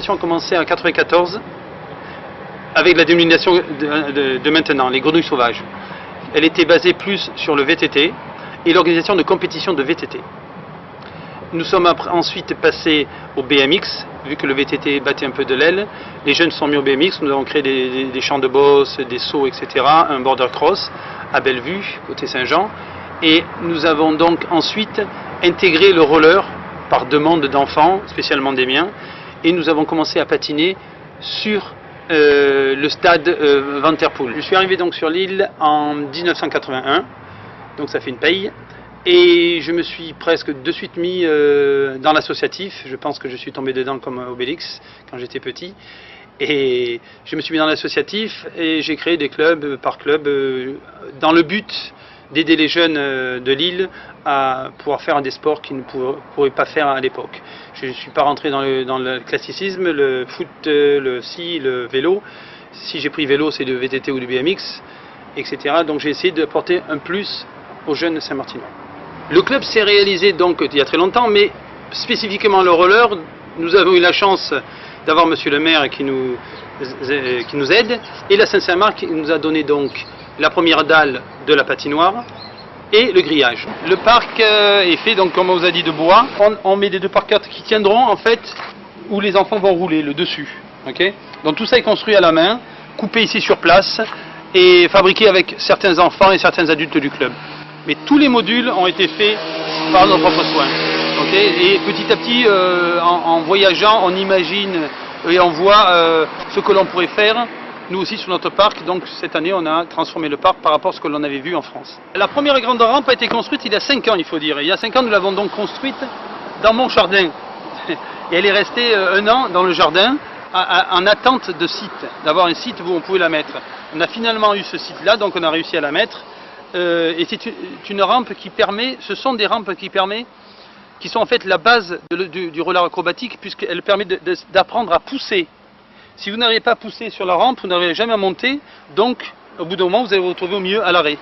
dénomination a commencé en 1994 avec la dénomination de maintenant, les grenouilles sauvages. Elle était basée plus sur le VTT et l'organisation de compétitions de VTT. Nous sommes ensuite passés au BMX, vu que le VTT battait un peu de l'aile. Les jeunes sont mis au BMX, nous avons créé des champs de bosse, des sauts, etc., un border cross à Bellevue, côté Saint-Jean. Et nous avons donc ensuite intégré le roller par demande d'enfants, spécialement des miens, et nous avons commencé à patiner sur le stade Van Der Poel. Je suis arrivé donc sur l'île en 1981, donc ça fait une paye. Et je me suis presque de suite mis dans l'associatif. Je pense que je suis tombé dedans comme Obélix quand j'étais petit. Et je me suis mis dans l'associatif et j'ai créé des clubs par club dans le but d'aider les jeunes de l'île à pouvoir faire des sports qu'ils ne pourraient pas faire à l'époque. Je ne suis pas rentré dans le classicisme, le foot, le vélo. Si j'ai pris vélo, c'est du VTT ou du BMX, etc. Donc j'ai essayé d'apporter un plus aux jeunes de Saint-Martinois. Le club s'est réalisé donc il y a très longtemps, mais spécifiquement le roller, nous avons eu la chance d'avoir monsieur le maire qui nous aide, et la Saint-Marc qui nous a donné donc la première dalle de la patinoire et le grillage. Le parc est fait, donc comme on vous a dit, de bois. On met des 2 par 4 qui tiendront en fait où les enfants vont rouler, le dessus. Okay, donc tout ça est construit à la main, coupé ici sur place et fabriqué avec certains enfants et certains adultes du club. Mais tous les modules ont été faits par nos propres soins. Okay, et petit à petit, en voyageant, on imagine et on voit ce que l'on pourrait faire, nous aussi sur notre parc. Donc cette année, on a transformé le parc par rapport à ce que l'on avait vu en France. La première grande rampe a été construite il y a 5 ans, il faut dire. Il y a 5 ans, nous l'avons donc construite dans mon jardin. Et elle est restée 1 an dans le jardin en attente de site, d'avoir un site où on pouvait la mettre. On a finalement eu ce site-là, donc on a réussi à la mettre. Et c'est une rampe qui permet, ce sont des rampes qui sont en fait la base du roller acrobatique, puisqu'elle permet d'apprendre à pousser. Si vous n'arrivez pas à pousser sur la rampe, vous n'arrivez jamais à monter, donc au bout d'un moment vous allez vous retrouver au milieu à l'arrêt.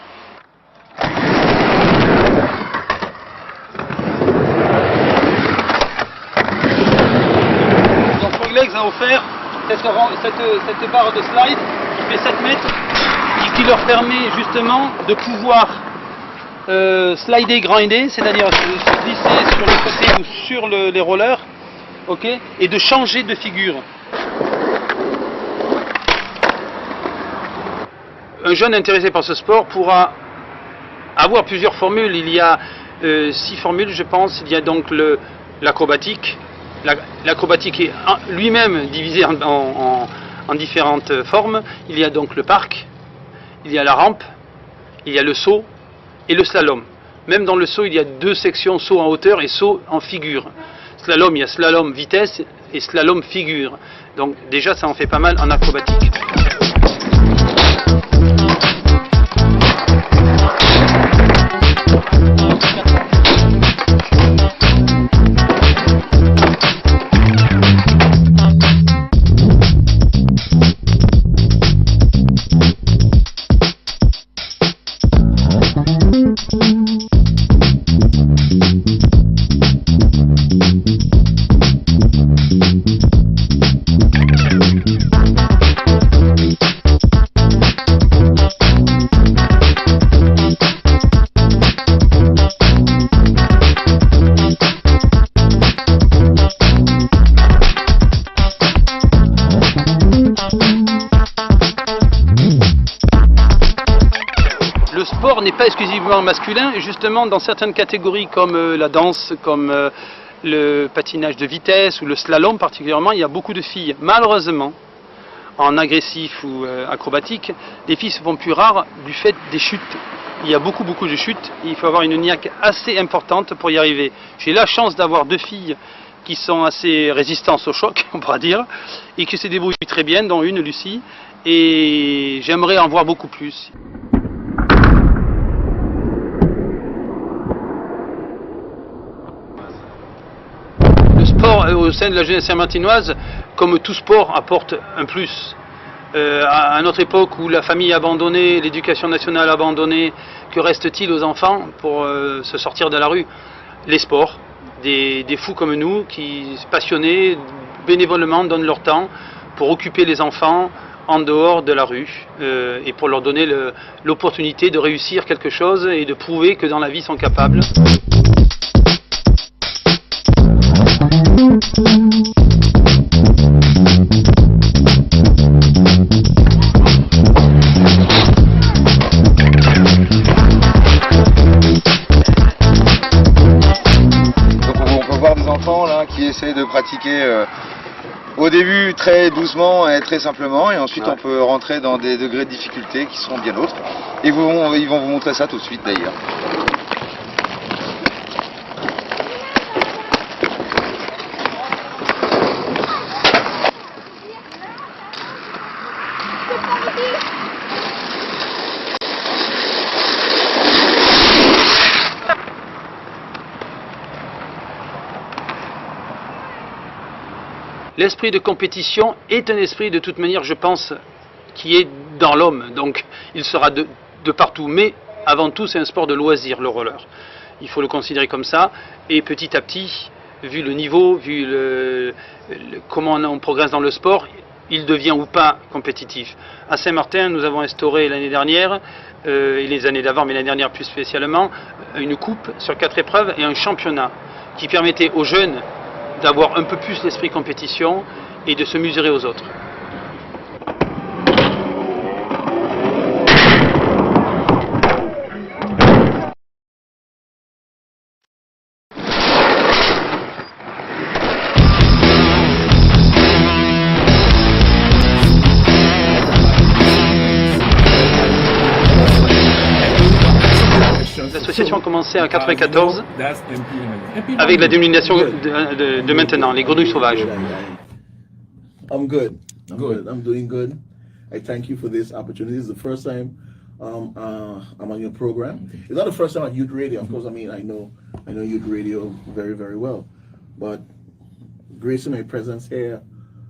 Donc Foglex a offert cette barre de slide qui fait 7 mètres et qui leur permet justement de pouvoir slider, grinder, c'est-à-dire se glisser sur le côté ou sur les rollers, okay, et de changer de figure. Un jeune intéressé par ce sport pourra avoir plusieurs formules. Il y a 6 formules, je pense. Il y a donc l'acrobatique. L'acrobatique est lui-même divisé en différentes formes. Il y a donc le parc, il y a la rampe, il y a le saut et le slalom. Même dans le saut, il y a 2 sections, saut en hauteur et saut en figure. Slalom, il y a slalom vitesse et slalom figure. Donc déjà, ça en fait pas mal en acrobatique. N'est pas exclusivement masculin, et justement dans certaines catégories comme la danse, comme le patinage de vitesse ou le slalom particulièrement, il y a beaucoup de filles. Malheureusement, en agressif ou acrobatique, les filles se font plus rares du fait des chutes. Il y a beaucoup de chutes, et il faut avoir une niaque assez importante pour y arriver. J'ai la chance d'avoir 2 filles qui sont assez résistantes au choc, on pourra dire, et qui se débrouillent très bien, dont une, Lucie, et j'aimerais en voir beaucoup plus. Au sein de la jeunesse saint-martinoise, comme tout sport, apporte un plus. À notre époque où la famille a abandonné, l'éducation nationale a abandonné, que reste-t-il aux enfants pour se sortir de la rue? Les sports, des fous comme nous, qui passionnés bénévolement donnent leur temps pour occuper les enfants en dehors de la rue et pour leur donner l'opportunité de réussir quelque chose et de prouver que dans la vie ils sont capables. Qui essaie de pratiquer au début très doucement et très simplement, et ensuite on peut rentrer dans des degrés de difficulté qui seront bien autres. Et ils vont vous montrer ça tout de suite d'ailleurs. L'esprit de compétition est un esprit de toute manière, je pense, qui est dans l'homme, donc il sera de partout. Mais avant tout, c'est un sport de loisir, le roller. Il faut le considérer comme ça, et petit à petit, vu le niveau, vu comment on progresse dans le sport, il devient ou pas compétitif. À Saint-Martin, nous avons instauré l'année dernière, et les années d'avant, mais l'année dernière plus spécialement, une coupe sur 4 épreuves et un championnat qui permettait aux jeunes d'avoir un peu plus l'esprit compétition et de se mesurer aux autres. L'association a commencé en 1994 avec la dénomination de maintenant, les grenouilles sauvages. I'm good. I'm doing good. I thank you for this opportunity. This is the first time I'm on your program. It's not the first time on Youth Radio. Of course, I mean I know Youth Radio very, very well. But gracing my presence here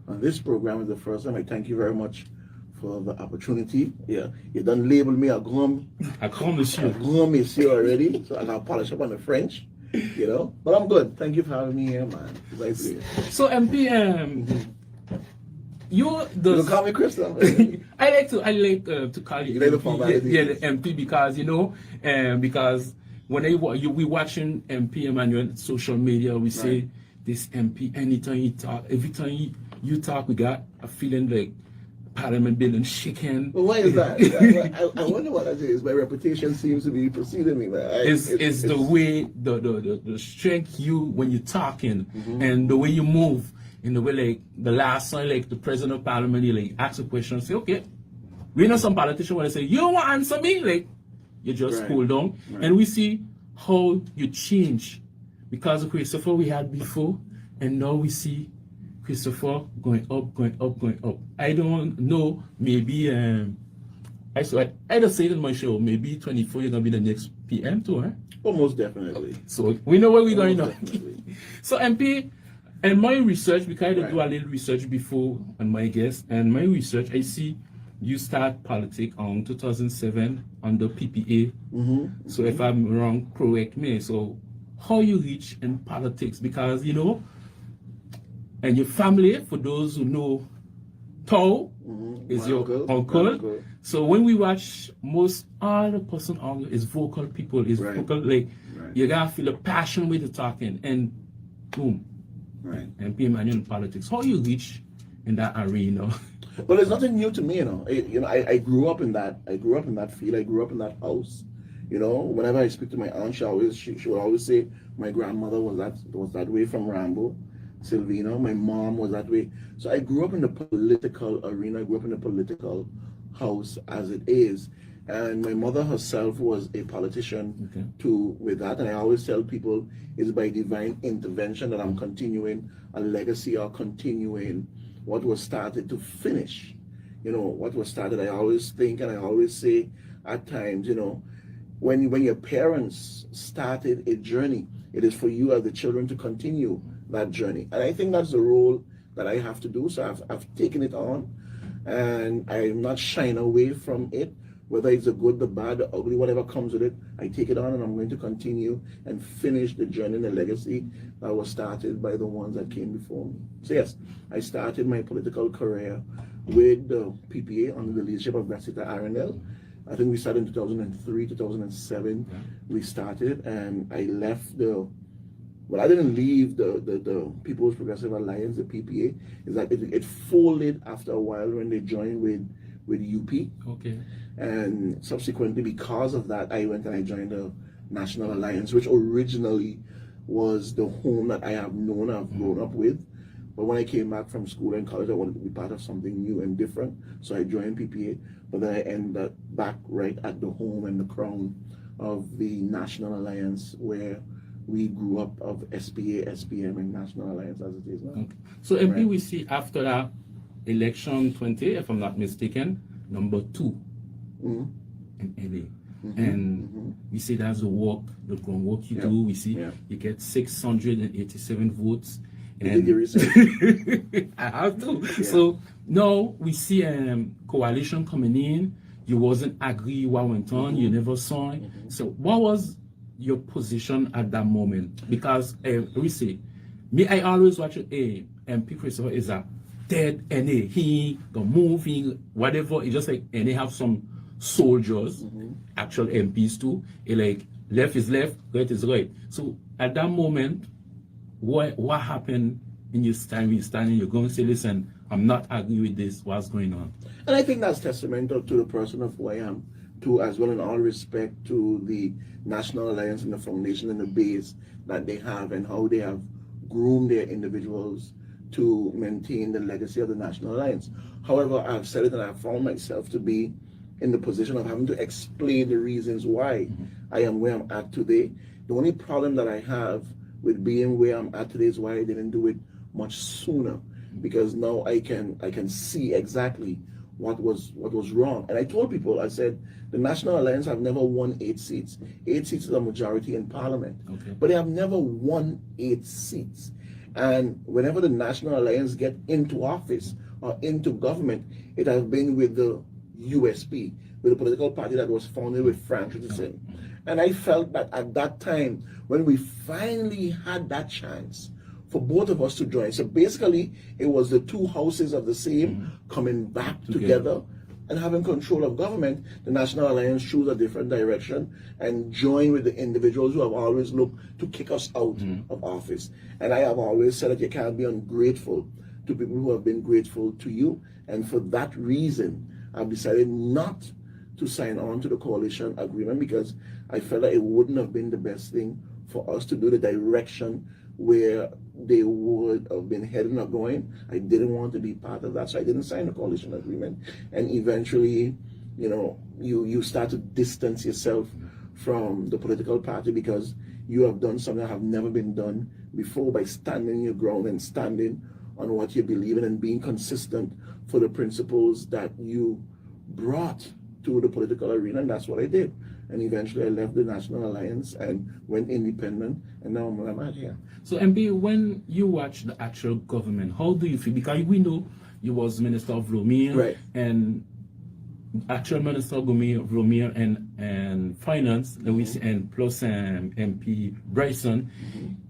on this program is the first time. I thank you very much for the opportunity. Yeah, you done labeled me a grand monsieur already, so I gotta polish up on the French, you know. But I'm good. Thank you for having me here, man. So MP, you call me Christian. I like to call you the MP because because when we watching MP Emmanuel social media, we say this MP. Anytime you talk, every time you talk, we got a feeling like Parliament building shaking. Well, why is that? I wonder what that is. My reputation seems to be preceding me, man. It's the way, the strength when you're talking, and the way you move, in the way like the last time, like the president of Parliament, you like ask a question, say, okay, we know some politicians want to say, you don't want to answer me, like you just cool down, and we see how you change because of Christopher we had before, and now we see Christopher going up, going up, going up. I don't know, maybe, I just say it in my show, maybe 24 you're going to be the next PM too, huh? Almost definitely. So we know where we're going now. So MP, and my research, because I did do a little research before on my guest, and my research, I see you start politics on 2007 under PPA. So if I'm wrong, correct me. So how you reach in politics, because, and your family, for those who know, Tao is your uncle. So when we watch, most all the person on is vocal people, is vocal, like you gotta feel a passion with the talking, and boom, and be manual in politics. How you reach in that arena? Well, it's nothing new to me, I grew up in that. I grew up in that field. I grew up in that house. Whenever I speak to my aunt, she would always say my grandmother was that way from Rambo. Silvina, my mom was that way. So I grew up in the political arena. I grew up in the political house as it is. And my mother herself was a politician too with that. And I always tell people it's by divine intervention that I'm continuing a legacy or continuing what was started to finish. What was started, I always think and I always say at times, when your parents started a journey, it is for you as the children to continue that journey. And I think that's the role that I have to do. So I've taken it on, and I'm not shying away from it, Whether it's the good, the bad, the ugly, whatever comes with it, I take it on and I'm going to continue and finish the journey and the legacy that was started by the ones that came before me. So yes, I started my political career with the PPA under the leadership of Gracita Arundel. I think we started in 2003, 2007. We started, and I left well, I didn't leave the People's Progressive Alliance, the PPA. Is that it folded after a while when they joined with UP. Okay. And subsequently, because of that, I went and I joined the National Alliance, which originally was the home that I have known, I've grown up with. But when I came back from school and college, I wanted to be part of something new and different. So I joined PPA, but then I ended up back right at the home and the crown of the National Alliance, where we grew up of SPA, SPM, and National Alliance as it is now. Okay. So MP, we see after that election 20, if I'm not mistaken, number 2 in LA. And we see that's the work, the groundwork you do. We see you get 687 votes. And I have to. So now we see coalition coming in. You wasn't agree what went on. You never saw it. So what was your position at that moment? Because we say, me, I always watch MP Christopher is a dead NA. He don't move, he whatever. It's just like, and they have some soldiers, actual MPs too. Like left is left, right is right. So at that moment, what happened in your stand? When you standing, you're going to say, listen, I'm not agree with this. What's going on? And I think that's testamental to the person of who I am, to as well in all respect to the National Alliance and the foundation and the base that they have and how they have groomed their individuals to maintain the legacy of the National Alliance. However, I've said it and I've found myself to be in the position of having to explain the reasons why I am where I'm at today. The only problem that I have with being where I'm at today is why I didn't do it much sooner, because now I can see exactly what was wrong. And I told people, I said, the National Alliance have never won 8 seats. 8 seats is a majority in Parliament, but they have never won 8 seats. And whenever the National Alliance get into office or into government, it has been with the USP, with the political party that was founded with Frank Richardson. And I felt that at that time, when we finally had that chance for both of us to join, so basically it was the two houses of the same coming back together and having control of government, the National Alliance chose a different direction and joined with the individuals who have always looked to kick us out of office. And I have always said that you can't be ungrateful to people who have been grateful to you. And for that reason, I've decided not to sign on to the coalition agreement, because I felt that it wouldn't have been the best thing for us to do, the direction where they would have been heading or going. I didn't want to be part of that, so I didn't sign the coalition agreement. And eventually, you know, you start to distance yourself from the political party because you have done something that have never been done before by standing your ground and standing on what you believe in and being consistent for the principles that you brought to the political arena. And that's what I did. And eventually I left the National Alliance and went independent, and now I'm out here. So MB, when you watch the actual government, how do you feel? Because we know you was Minister of Romeo, and actual Minister of Romeo and Finance, and plus MP Bryson,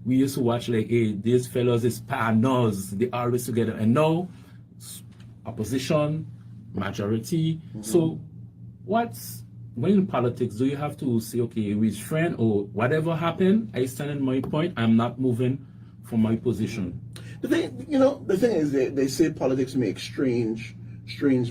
we used to watch like, hey, these fellows is partners, they always together, and now opposition, majority. So when in politics, do you have to say, okay, with friend or whatever happened, I stand in my point, I'm not moving from my position? The thing is, they say politics make strange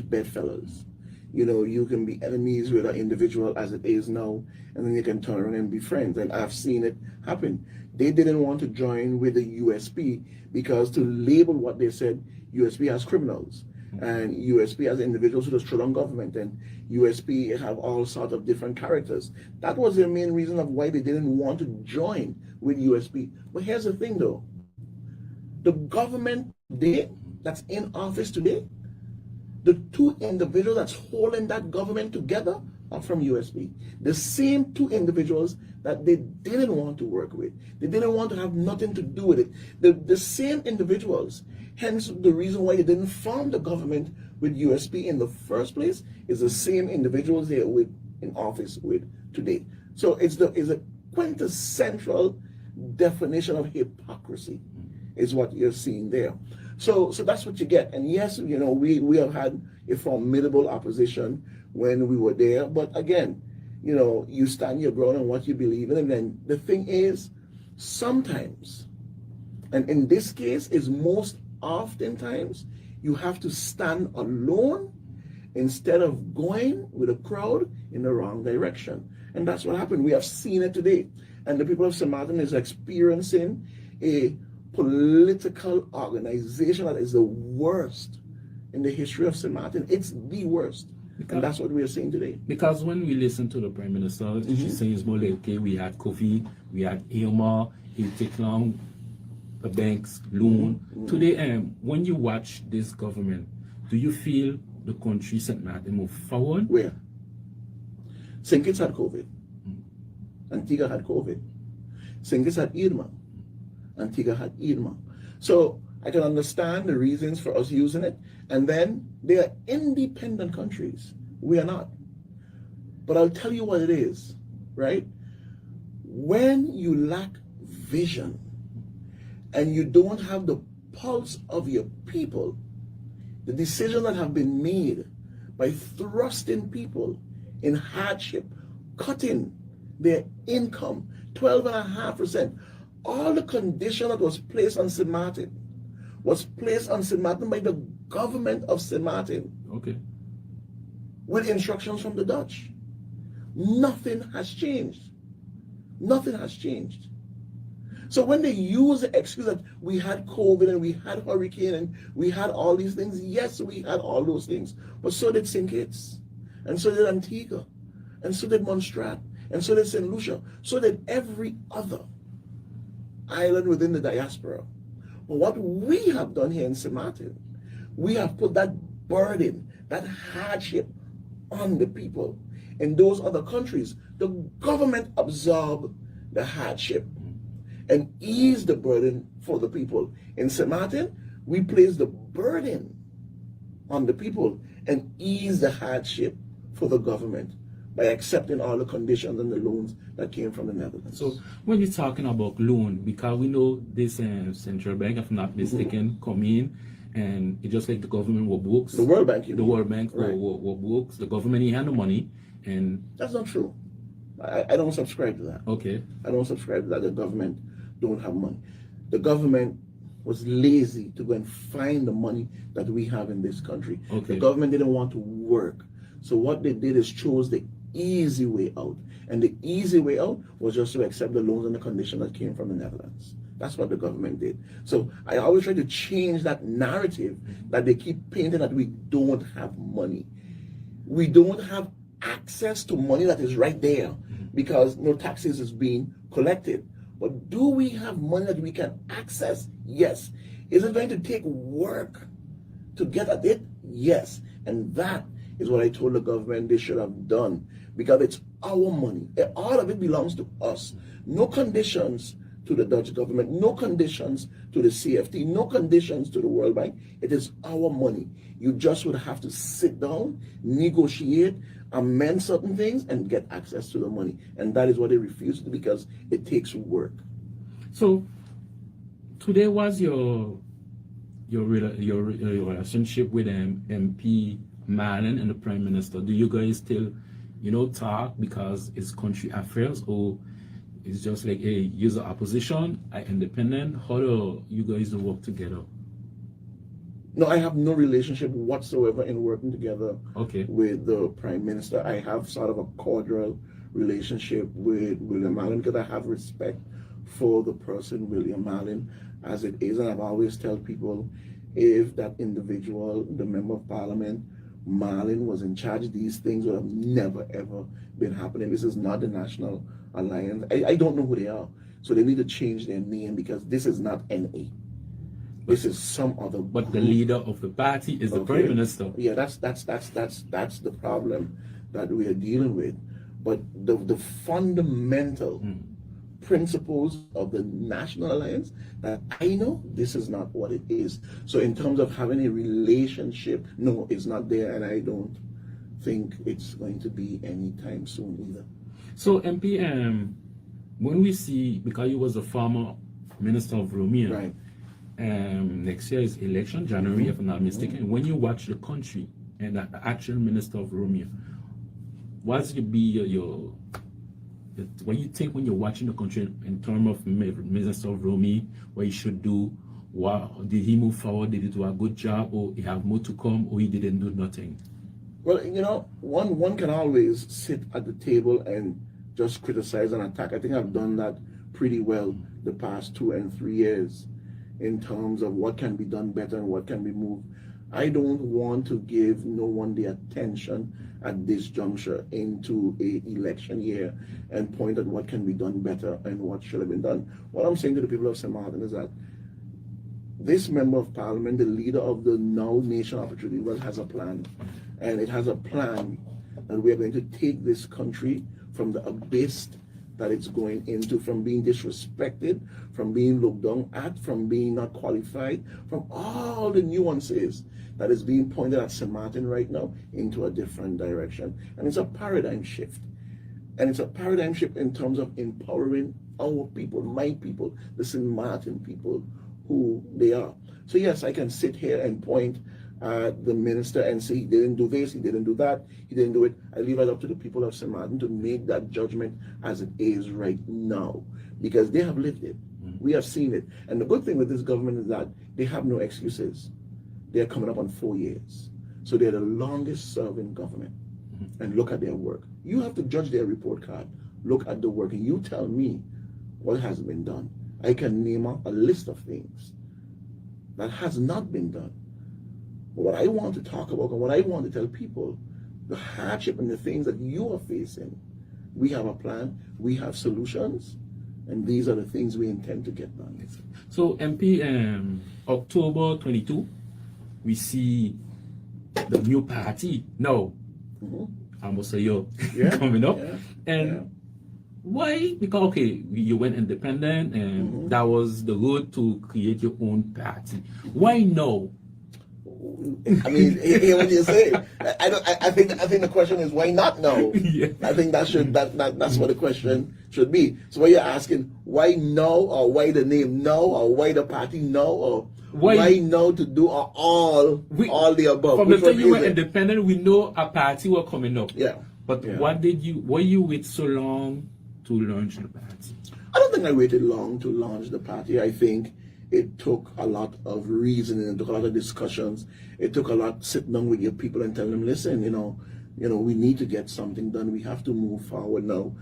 bedfellows. You know, you can be enemies with an individual as it is now, and then you can turn around and be friends. And I've seen it happen. They didn't want to join with the USP because to label what they said, USP as criminals. And USP as individuals who just stood on government, and USP have all sorts of different characters. That was the main reason of why they didn't want to join with USP. But here's the thing though, the government that's in office today, the two individuals that's holding that government together are from USP. The same two individuals that they didn't want to work with. They didn't want to have nothing to do with it. The same individuals, hence the reason why they didn't form the government with USP in the first place is the same individuals they are in office with today. So it's a quintessential definition of hypocrisy is what you're seeing there. So that's what you get. And yes, you know, we have had a formidable opposition when we were there. But again, you know, you stand your ground on what you believe in. And then the thing is, sometimes, and in this case is most oftentimes, you have to stand alone instead of going with a crowd in the wrong direction. And that's what happened. We have seen it today. And the people of St. Martin is experiencing a political organization that is the worst in the history of St. Martin. It's the worst. And that's what we are seeing today. Because when we listen to the Prime Minister, she's saying it's more like, okay, we had COVID, we had Irma, it take long, the banks, loan. Today, when you watch this government, do you feel the country, St. Martin, move forward? Where? St. Kitts had COVID. Antigua had COVID. St. Kitts had Irma. Antigua had Irma. So I can understand the reasons for us using it. And then they are independent countries. We are not. But I'll tell you what it is, right? When you lack vision and you don't have the pulse of your people, the decisions that have been made by thrusting people in hardship, cutting their income, 12.5%, all the condition that was placed on St. Martin was placed on St. Martin by the government of St. Martin. Okay. With instructions from the Dutch. Nothing has changed. Nothing has changed. So when they use the excuse that we had COVID and we had hurricane and we had all these things, yes, we had all those things. But so did St. Kitts. And so did Antigua. And so did Montserrat. And so did St. Lucia. So did every other island within the diaspora. But what we have done here in St. Martin, we have put that burden, that hardship on the people. In those other countries, the government absorbed the hardship and eased the burden for the people. In St. Martin, we place the burden on the people and ease the hardship for the government by accepting all the conditions and the loans that came from the Netherlands. So when you're talking about loan, because we know this central bank, if I'm not mistaken, come in and it's just like the government were books. The World Bank. The World Bank right. were books. The government had the money, and that's not true. I don't subscribe to that. Okay. I don't subscribe to that. The government don't have money. The government was lazy to go and find the money that we have in this country. Okay. The government didn't want to work. So what they did is chose the easy way out. And the easy way out was just to accept the loans and the condition that came from the Netherlands. That's what the government did. So I always try to change that narrative that they keep painting that we don't have money. We don't have access to money that is right there because no taxes is being collected. But do we have money that we can access? Yes. Is it going to take work to get at it? Yes. And that is what I told the government they should have done, because it's our money. All of it belongs to us. No conditions to the Dutch government, no conditions to the CFT, no conditions to the World Bank. It is our money. You just would have to sit down, negotiate, amend certain things, and get access to the money. And that is what they refuse to, because it takes work. So today was your relationship with MP Marlin and the Prime Minister. Do you guys still, talk because it's country affairs, or it's just like, hey, you're the opposition, I independent? How do you guys work together? No, I have no relationship whatsoever in working together with the Prime Minister. I have sort of a cordial relationship with William Marlin because I have respect for the person William Marlin as it is. And I've always tell people, if that individual, the Member of Parliament, Marlin, was in charge, these things would have never ever been happening. This is not the National Alliance. I don't know who they are. So they need to change their name, because this is not NA. This is some other group. But the leader of the party is the Prime Minister. Yeah, that's the problem that we are dealing with. But the fundamental principles of the National Alliance that I know this is not what it is. So in terms of having a relationship, no, it's not there, and I don't think it's going to be anytime soon either. So MP, when we see, because you was a former Minister of Romania, Right. Next year is election, January, if I'm not mistaken. When you watch the country and the actual Minister of Romania, what's going to be your what you think when you're watching the country in terms of Minister of Romania, what he should do? What, did he move forward? Did he do a good job, or he have more to come, or he didn't do nothing? Well, you know, one can always sit at the table and just criticize and attack. I think I've done that pretty well the past 2 and 3 years in terms of what can be done better and what can be moved. I don't want to give no one the attention at this juncture into a election year and point at what can be done better and what should have been done. What I'm saying to the people of St. Martin is that this member of parliament, the leader of the now Nation Opportunity Well, has a plan. And it has a plan that we are going to take this country from the abyss that it's going into, from being disrespected, from being looked down at, from being not qualified, from all the nuances that is being pointed at St. Martin right now, into a different direction. And it's a paradigm shift. And it's a paradigm shift in terms of empowering our people, my people, the St. Martin people, who they are. So yes, I can sit here and point at the minister and say he didn't do this, he didn't do that, he didn't do it. I leave it up to the people of St. Martin to make that judgment as it is right now, because they have lived it. We have seen it. And the good thing with this government is that they have no excuses. They're coming up on 4 years. So they're the longest serving government. And look at their work. You have to judge their report card. Look at the work and you tell me what has been done. I can name a list of things that has not been done. But what I want to talk about and what I want to tell people, the hardship and the things that you are facing, we have a plan, we have solutions, and these are the things we intend to get done. So MP, October 22, we see the new party now. Almost a year coming up. And why? Because, okay, you went independent and that was the road to create your own party. Why now? I mean, hear what you say. I think the question is why not now? I think that's what the question should be. So what you're asking, why now, or why the name now, or why the party now, or why now to do all the above? From the time you were independent, we know a party was coming up. Yeah. But why you wait so long to launch the party? I don't think I waited long to launch the party. I think it took a lot of reasoning, it took a lot of discussions. It took a lot sitting down with your people and telling them, listen, you know, we need to get something done. We have to move forward now.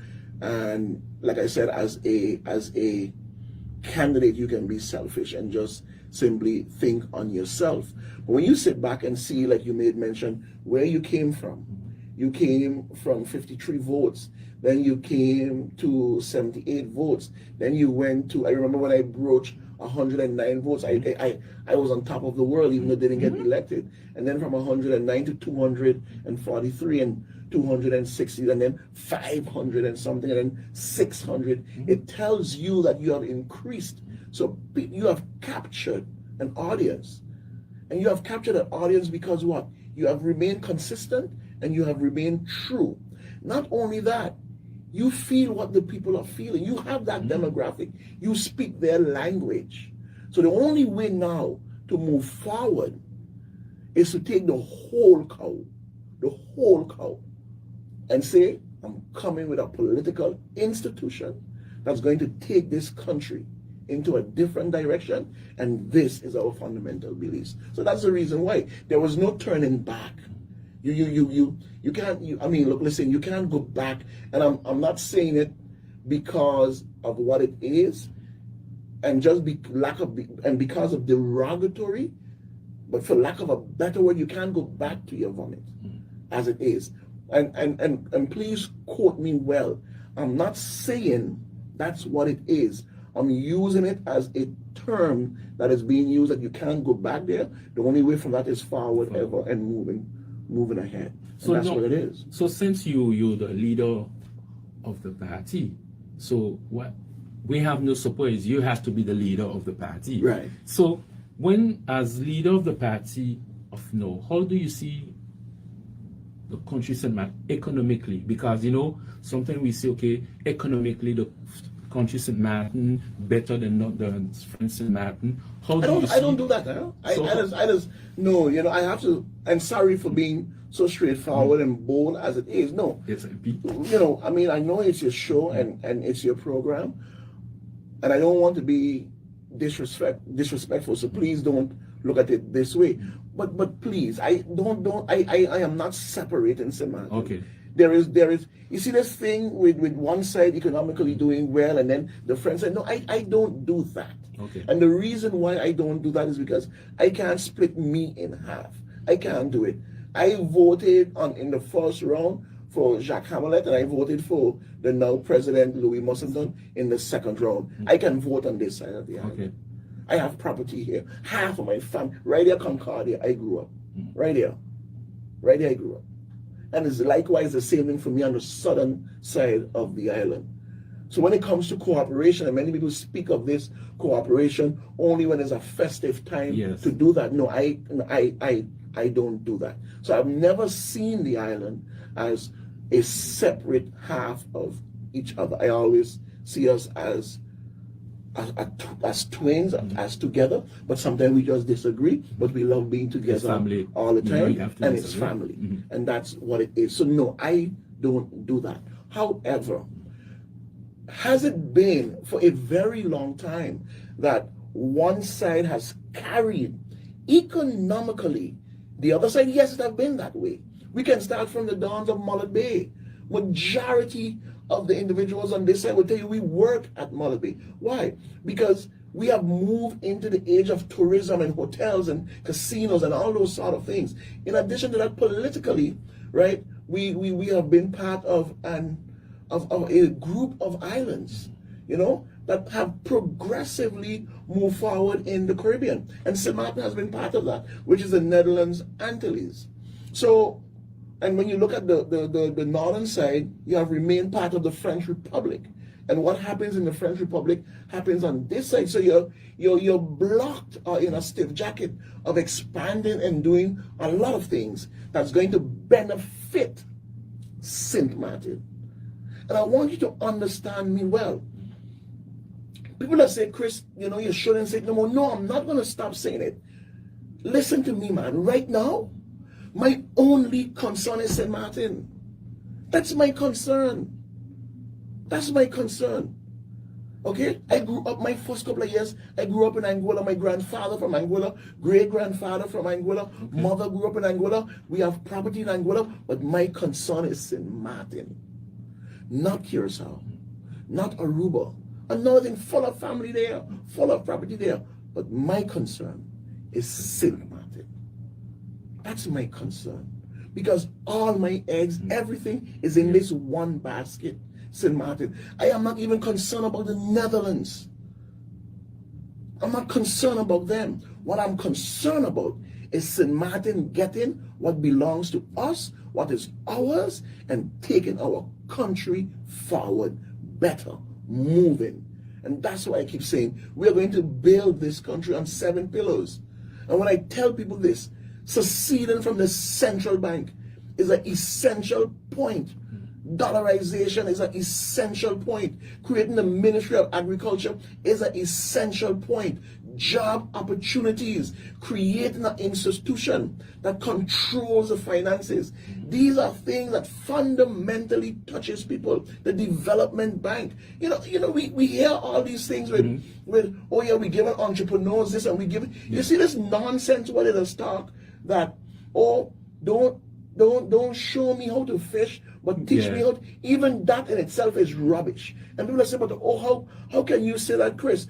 And like I said, as a candidate, you can be selfish and just simply think on yourself. But when you sit back and see, like you made mention, where you came from. You came from 53 votes. Then you came to 78 votes. Then you went to, I remember when I broached 109 votes. I was on top of the world, even though I didn't get elected. And then from 109 to 243 and 260, and then 500 and something, and then 600. It tells you that you have increased. So you have captured an audience. And you have captured an audience because what? You have remained consistent and you have remained true. Not only that, you feel what the people are feeling. You have that demographic. You speak their language. So the only way now to move forward is to take the whole cow, and say, I'm coming with a political institution that's going to take this country into a different direction, and this is our fundamental beliefs. So that's the reason why there was no turning back. You can't. I mean, look, listen. You can't go back, and I'm not saying it because of what it is, and just because of derogatory, but for lack of a better word, you can't go back to your vomit as it is. And please quote me well. I'm not saying that's what it is. I'm using it as a term that is being used that you can't go back there. The only way from that is forward ever and moving ahead. So that's what it is. So since you're the leader of the party, so what we have no support. You have to be the leader of the party. Right. So when, as leader of the party of No, how do you see the country St. Martin economically? Because, you know, sometimes we say, okay, economically the country St. Martin better than not the French St. Martin. How do you see? I don't do that. Huh? I just no. You know, I have to. I'm sorry for being so straightforward and bold as it is. No, Yes, MP. you know, I mean, I know it's your show and it's your program, and I don't want to be disrespectful. So please don't look at it this way. But please, I am not separating St. Martin. Okay. There is you see this thing with one side economically doing well and then the French side. No, I don't do that. Okay. And the reason why I don't do that is because I can't split me in half. I can't do it. I voted in the first round for Jacques Hamelette, and I voted for the now President Louis Mussendon in the second round. I can vote on this side of the island. Okay. I have property here. Half of my family, right here, Concordia, I grew up. Right here. Right here, I grew up. And it's likewise the same thing for me on the southern side of the island. So when it comes to cooperation, and many people speak of this cooperation only when there's a festive time to do that. No, I don't do that. So I've never seen the island as a separate half of each other. I always see us as twins, as together, but sometimes we just disagree, but we love being together all the time, and it's family. And that's what it is. So no, I don't do that. However, has it been for a very long time that one side has carried economically the other side? Yes, it has been that way. We can start from the dawns of Mullet Bay. Majority of the individuals on this side will tell you we work at Mullet Bay. Why? Because we have moved into the age of tourism and hotels and casinos and all those sort of things. In addition to that, politically, right, we have been part of a group of islands, you know, that have progressively moved forward in the Caribbean. And St. Martin has been part of that, which is the Netherlands Antilles. So, and when you look at the northern side, you have remained part of the French Republic. And what happens in the French Republic happens on this side. So you're blocked in a stiff jacket of expanding and doing a lot of things that's going to benefit St. Martin. And I want you to understand me well. People that say, Chris, you know, you shouldn't say it no more. No, I'm not going to stop saying it. Listen to me, man. Right now, my only concern is St. Martin. That's my concern. That's my concern. Okay? I grew up, my first couple of years, I grew up in Angola. My grandfather from Angola, great-grandfather from Angola, mother grew up in Angola. We have property in Angola, but my concern is St. Martin. Not Curacao, not Aruba. Another thing, full of family there, full of property there. But my concern is St. Martin. That's my concern. Because all my eggs, everything is in this one basket, St. Martin. I am not even concerned about the Netherlands. I'm not concerned about them. What I'm concerned about is St. Martin getting what belongs to us, what is ours, and taking our country forward better, moving. And that's why I keep saying we're going to build this country on 7 pillars. And when I tell people this, seceding from the central bank is an essential point. Dollarization is an essential point. Creating the Ministry of Agriculture is an essential point. Job opportunities, creating an institution that controls the finances. These are things that fundamentally touches people. The development bank. You know, we hear all these things with oh yeah, we give entrepreneurs this and we give you see this nonsense where they just talk that, oh, don't show me how to fish, but teach me how to, even that in itself is rubbish. And people are saying, but oh, how can you say that, Chris?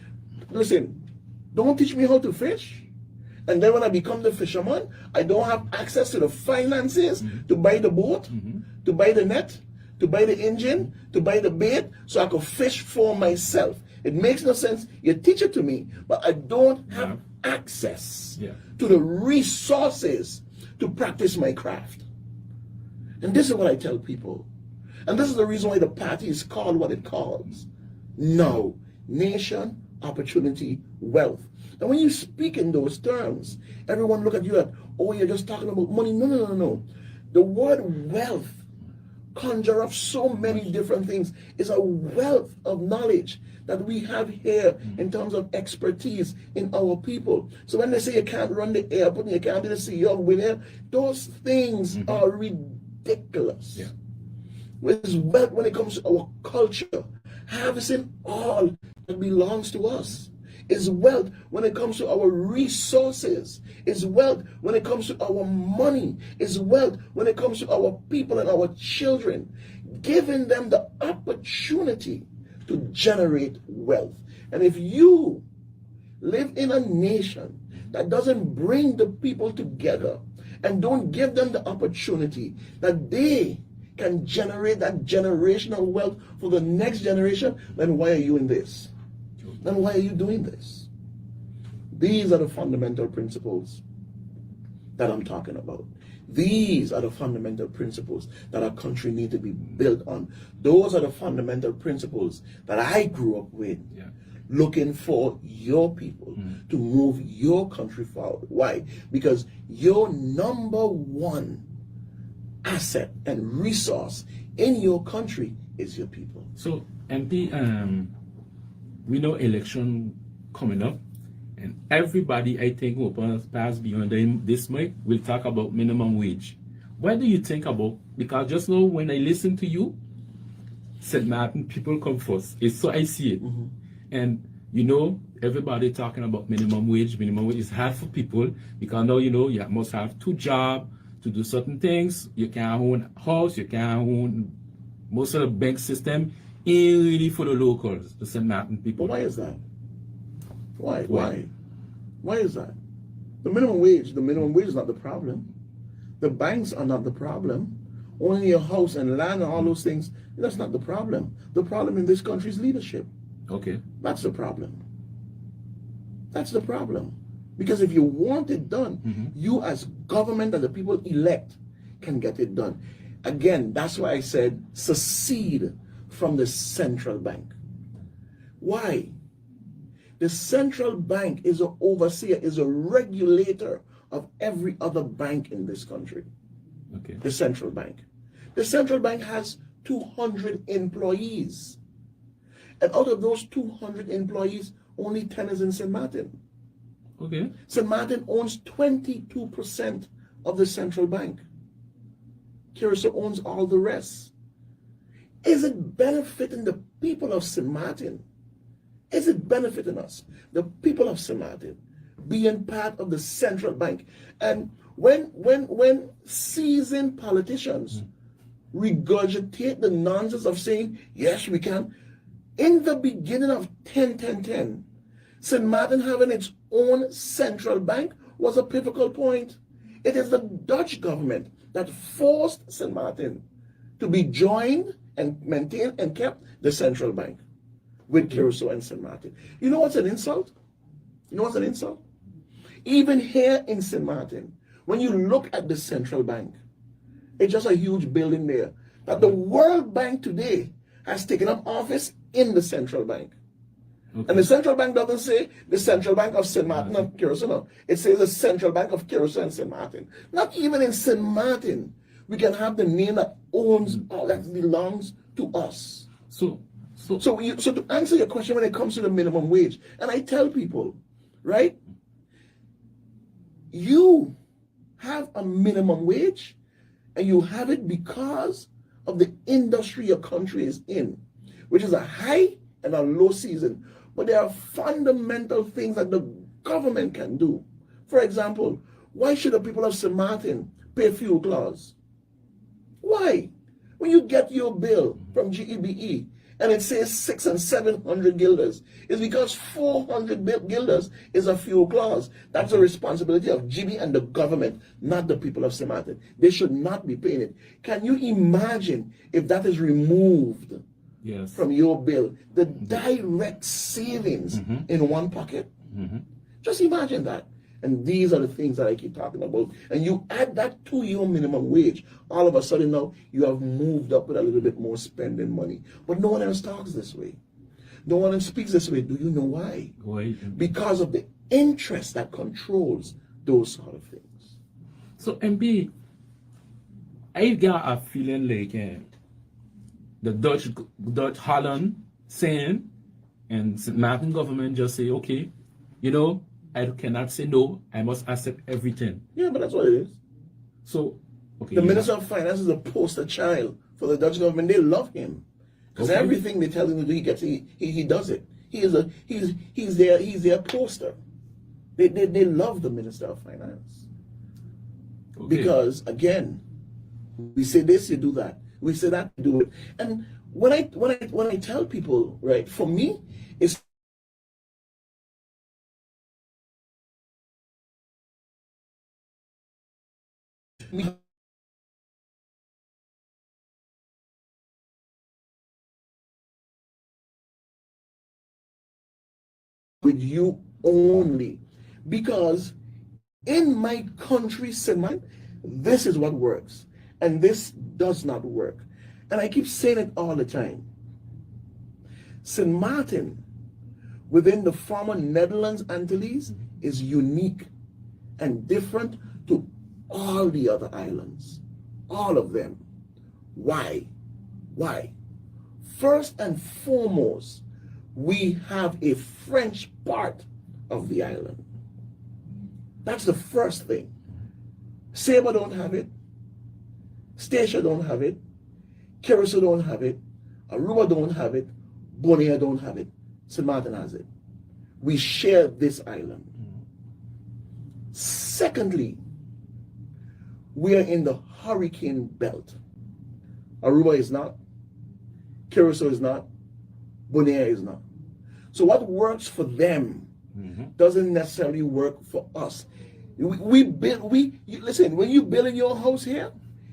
Listen, don't teach me how to fish. And then when I become the fisherman, I don't have access to the finances to buy the boat, to buy the net, to buy the engine, to buy the bait, so I can fish for myself. It makes no sense. You teach it to me, but I don't have access to the resources to practice my craft. And this is what I tell people. And this is the reason why the party is called what it calls. Now Nation, opportunity, wealth. And when you speak in those terms, everyone look at you like, oh, you're just talking about money. No, no, no, no. The word wealth conjure up so many different things. It's a wealth of knowledge that we have here in terms of expertise in our people. So when they say you can't run the airport and you can't be the CEO of Win, those things are ridiculous. Yeah. With wealth when it comes to our culture, harvesting all that belongs to us. Is wealth when it comes to our resources. Is wealth when it comes to our money. Is wealth when it comes to our people and our children. Giving them the opportunity to generate wealth. And if you live in a nation that doesn't bring the people together and don't give them the opportunity that they can generate that generational wealth for the next generation, then why are you in this? Then why are you doing this? These are the fundamental principles that I'm talking about. These are the fundamental principles that our country needs to be built on. Those are the fundamental principles that I grew up with, looking for your people to move your country forward. Why? Because your number one asset and resource in your country is your people. So, MP, we know election coming up, and everybody, I think, will pass beyond this mic will talk about minimum wage. What do you think about? Because just now when I listen to you, St. Martin people come first. It's so I see it, and you know everybody talking about minimum wage. Minimum wage is hard for people because now you know you must have 2 jobs to do certain things. You can't own a house. You can't own most of the bank system. Ain't really for the locals, the St. Martin people. But why is that? Why is that? The minimum wage is not the problem. The banks are not the problem. Owning your house and land and all those things, that's not the problem. The problem in this country is leadership. Okay. That's the problem. That's the problem. Because if you want it done, you as government and the people elect can get it done. Again, that's why I said secede from the central bank. Why? The central bank is an overseer, is a regulator of every other bank in this country. Okay. The central bank. The central bank has 200 employees. And out of those 200 employees, only 10 is in St. Martin. Okay. St. Martin owns 22% of the central bank. Curacao owns all the rest. Is it benefiting the people of St. Martin? Is it benefiting us, the people of St. Martin, being part of the central bank? And when seasoned politicians regurgitate the nonsense of saying, yes, we can, in the beginning of 10, St. Martin having its own central bank was a pivotal point. It is the Dutch government that forced St. Martin to be joined and maintained and kept the central bank with Curacao and St. Martin. You know what's an insult? You know what's an insult? Even here in St. Martin, when you look at the central bank, it's just a huge building there. That the World Bank today has taken up office in the central bank. Okay. And the central bank doesn't say the Central Bank of St. Martin and Curacao. No. It says the Central Bank of Curacao and St. Martin. Not even in St. Martin we can have the name that owns all that belongs to us. So to answer your question when it comes to the minimum wage, and I tell people, right, you have a minimum wage and you have it because of the industry your country is in, which is a high and a low season. But there are fundamental things that the government can do. For example, why should the people of St. Martin pay fuel clause? Why? When you get your bill from GEBE and it says 600 and 700 guilders, it's because 400 guilders is a fuel clause. That's the responsibility of GB and the government, not the people of St. Martin. They should not be paying it. Can you imagine if that is removed from your bill? The direct savings in one pocket? Just imagine that. And these are the things that I keep talking about. And you add that to your minimum wage, all of a sudden now you have moved up with a little bit more spending money. But no one else talks this way. No one speaks this way. Do you know why? Why? Because of the interest that controls those sort of things. So MP, I got a feeling like the Dutch Holland saying, and St. Martin government just say, okay, you know, I cannot say no, I must accept everything. Yeah, but that's what it is. So, okay. The Minister of Finance is a poster child for the Dutch government. They love him because everything they tell him to do, he does it. He's their poster. They love the Minister of Finance. Okay. Because again, we say this, you do that. We say that, you do it. And when I tell people, right, for me, it's with you only, because in my country, this is what works, and this does not work. And I keep saying it all the time. St. Martin, within the former Netherlands Antilles, is unique and different to all the other islands. All of them. Why? Why? First and foremost, we have a French part of the island. That's the first thing. Saba don't have it. Statia don't have it. Curacao don't have it. Aruba don't have it. Bonaire don't have it. St. Martin has it. We share this island. Secondly, we are in the hurricane belt. Aruba is not. Curacao is not. Bonaire is not. So what works for them doesn't necessarily work for us. Listen, when you build in your house here,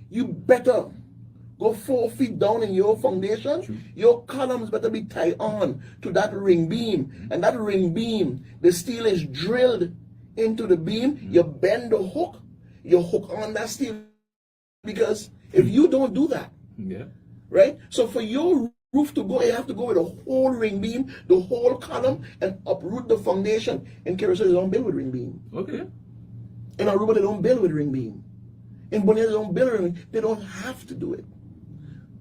you better go 4 feet down in your foundation. True. Your columns better be tied on to that ring beam. And that ring beam, the steel is drilled into the beam. You bend the hook, you hook on that steel. Because if you don't do that, right? So for your roof to go, you have to go with a whole ring beam, the whole column, and uproot the foundation. In Curacao, they don't build with ring beam. Okay. In Aruba, they don't build with ring beam. In Bonaire, they don't build with ring beam. They don't have to do it.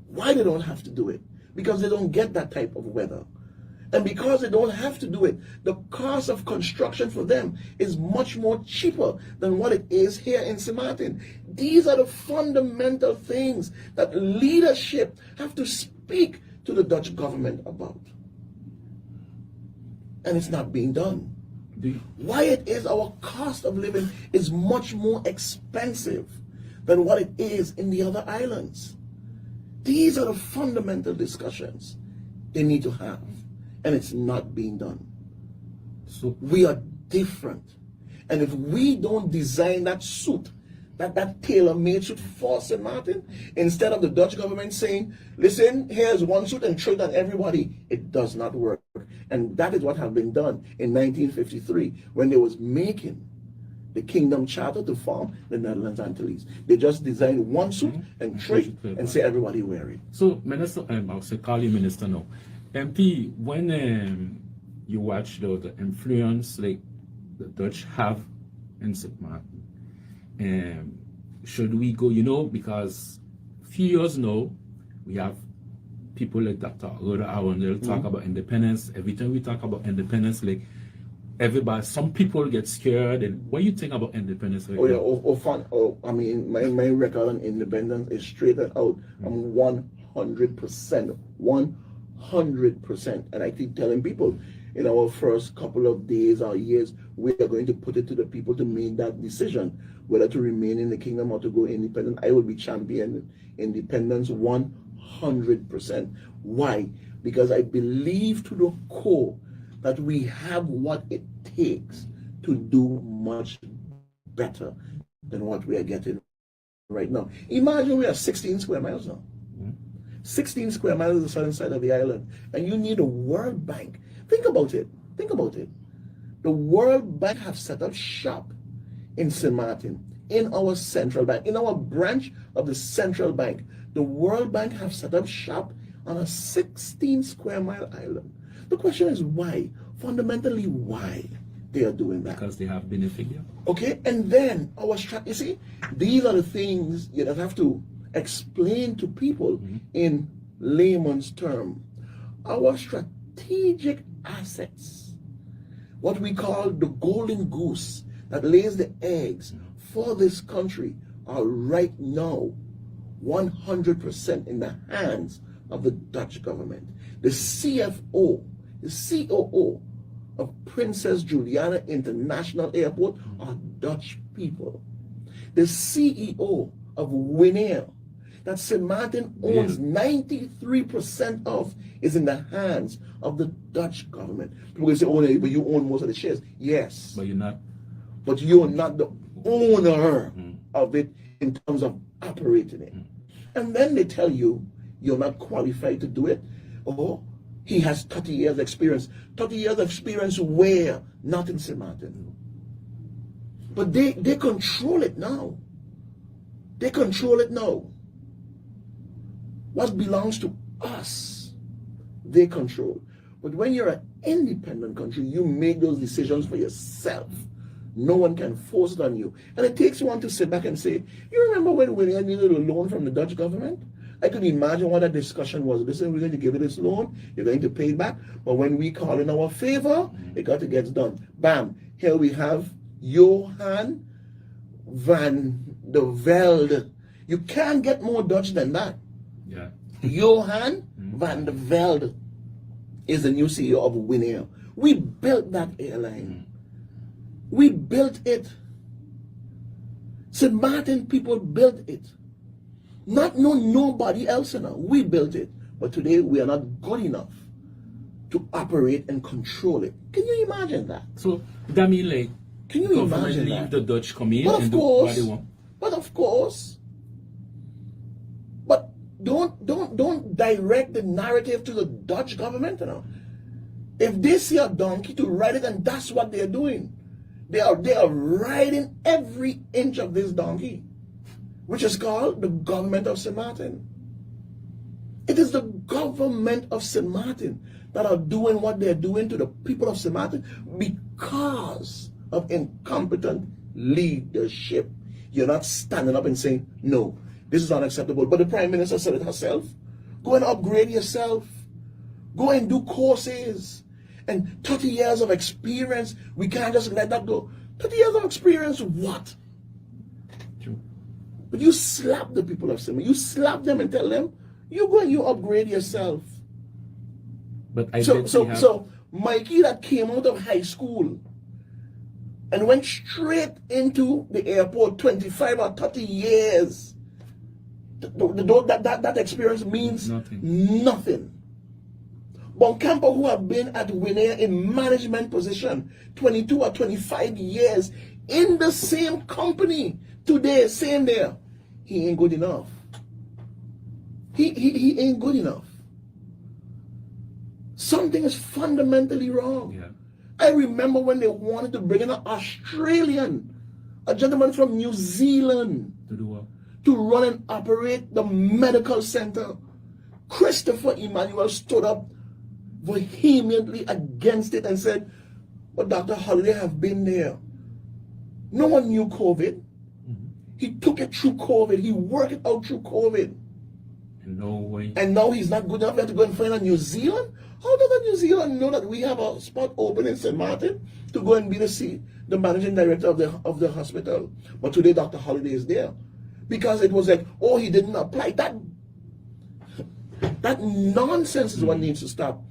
Why they don't have to do it? Because they don't get that type of weather. And because they don't have to do it, the cost of construction for them is much more cheaper than what it is here in St. Martin. These are the fundamental things that leadership have to speak to the Dutch government about. And it's not being done. Why it is our cost of living is much more expensive than what it is in the other islands. These are the fundamental discussions they need to have, and it's not being done. So we are different. And if we don't design that suit, that tailor-made suit for St. Martin, instead of the Dutch government saying, listen, here's one suit and trade on everybody, it does not work. And that is what had been done in 1953 when they was making the Kingdom Charter to form the Netherlands Antilles. They just designed one suit and trade and say everybody wear it. So, Minister, I'll say call you Minister now. MP, when you watch the influence like the Dutch have in St. Martin, should we go, you know, because a few years now, we have people like Dr. Rhoda Aaron, they'll talk about independence. Every time we talk about independence, like everybody, some people get scared. And what do you think about independence? Right I mean, my record on independence is straight out. I'm 100%. 100%. And I keep telling people, in our first couple of days or years, we are going to put it to the people to make that decision, whether to remain in the kingdom or to go independent. I will be championing independence 100%. Why? Because I believe to the core that we have what it takes to do much better than what we are getting right now. Imagine we are 16 square miles now. 16 square miles is the southern side of the island, and you need a World Bank. Think about it. Think about it. The World Bank have set up shop in St. Martin, in our central bank, in our branch of the central bank. The World Bank have set up shop on a 16 square mile island. The question is why? Fundamentally, why they are doing that? Because they have benefit. Yeah. Okay, and then our strategy. You see, these are the things you have to explain to people in layman's term. Our strategic assets, what we call the golden goose that lays the eggs for this country, are right now 100% in the hands of the Dutch government. The CFO, the COO of Princess Juliana International Airport are Dutch people. The CEO of Winair, that St. Martin owns 93% of, is in the hands of the Dutch government. People say, oh, but you own most of the shares. Yes. But you're not. But you're not the owner of it in terms of operating it. And then they tell you you're not qualified to do it. Or he has 30 years experience. 30 years experience where? Not in St. Martin. But they control it now. They control it now. What belongs to us, they control. But when you're an independent country, you make those decisions for yourself. No one can force it on you. And it takes one to sit back and say, you remember when we needed a loan from the Dutch government? I could imagine what that discussion was. Listen, we're going to give you this loan, you're going to pay it back, but when we call in our favor, it got to get done. Bam, here we have Johan van der Velde. You can't get more Dutch than that. Yeah. Johan van der Velde is the new CEO of Winair. We built that airline. We built it. St. Martin people built it. Nobody else now. We built it. But today we are not good enough to operate and control it. Can you imagine that? So that means like, can you imagine leave that? the Dutch come in But and of do course, what they want. but of course. But don't direct the narrative to the Dutch government, you know. If they see a donkey to ride it, and that's what they're doing. They are riding every inch of this donkey, which is called the government of St. Martin. It is the government of St. Martin that are doing what they're doing to the people of St. Martin because of incompetent leadership. You're not standing up and saying, no, this is unacceptable. But the Prime Minister said it herself. Go and upgrade yourself. Go and do courses. And 30 years of experience, we can't just let that go. 30 years of experience, what? True. But you slap the people of St. Martin. You slap them and tell them, you go and you upgrade yourself. But I So Mikey that came out of high school and went straight into the airport 25 or 30 years, that experience means nothing. Boncampo, who have been at Winair in management position 22 or 25 years in the same company today, same there, he ain't good enough. He ain't good enough. Something is fundamentally wrong. Yeah. I remember when they wanted to bring in an Australian, a gentleman from New Zealand, To do what? to run and operate the medical center. Christopher Emmanuel stood up vehemently against it and said, but Dr. Holiday have been there. No one knew COVID. He took it through COVID. He worked it out through COVID. No way. And now he's not good enough. We have to go and find a New Zealand? How does a New Zealand know that we have a spot open in St. Martin to go and be the managing director of the hospital? But today Dr. Holiday is there. Because it was like, oh, he didn't apply. That nonsense is what needs to stop.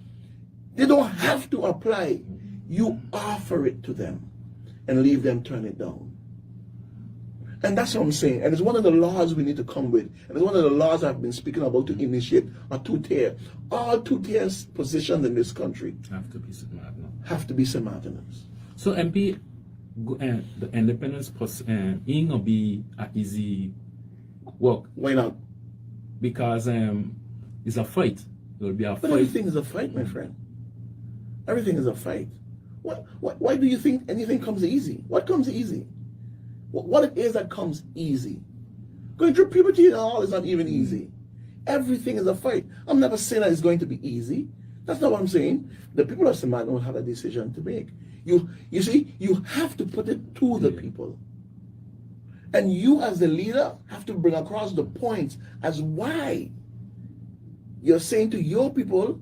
They don't have to apply. You offer it to them and leave them turn it down. And that's what I'm saying. And it's one of the laws we need to come with. And it's one of the laws I've been speaking about to initiate a two-tier. All two-tier positions in this country Have to be St. Martin. have to be St. Martiners. So MP, the independence ain't gonna be an easy work Why not? because it's a fight. It will be a But fight. everything is a fight, my friend. Everything is a fight. Why do you think anything comes easy? What comes easy? What it is that comes easy? Going through puberty and all is not even easy. Everything is a fight. I'm never saying that it's going to be easy. That's not what I'm saying. The people of St. Martin will have a decision to make. You see, you have to put it to the people. And you as the leader have to bring across the points as why you're saying to your people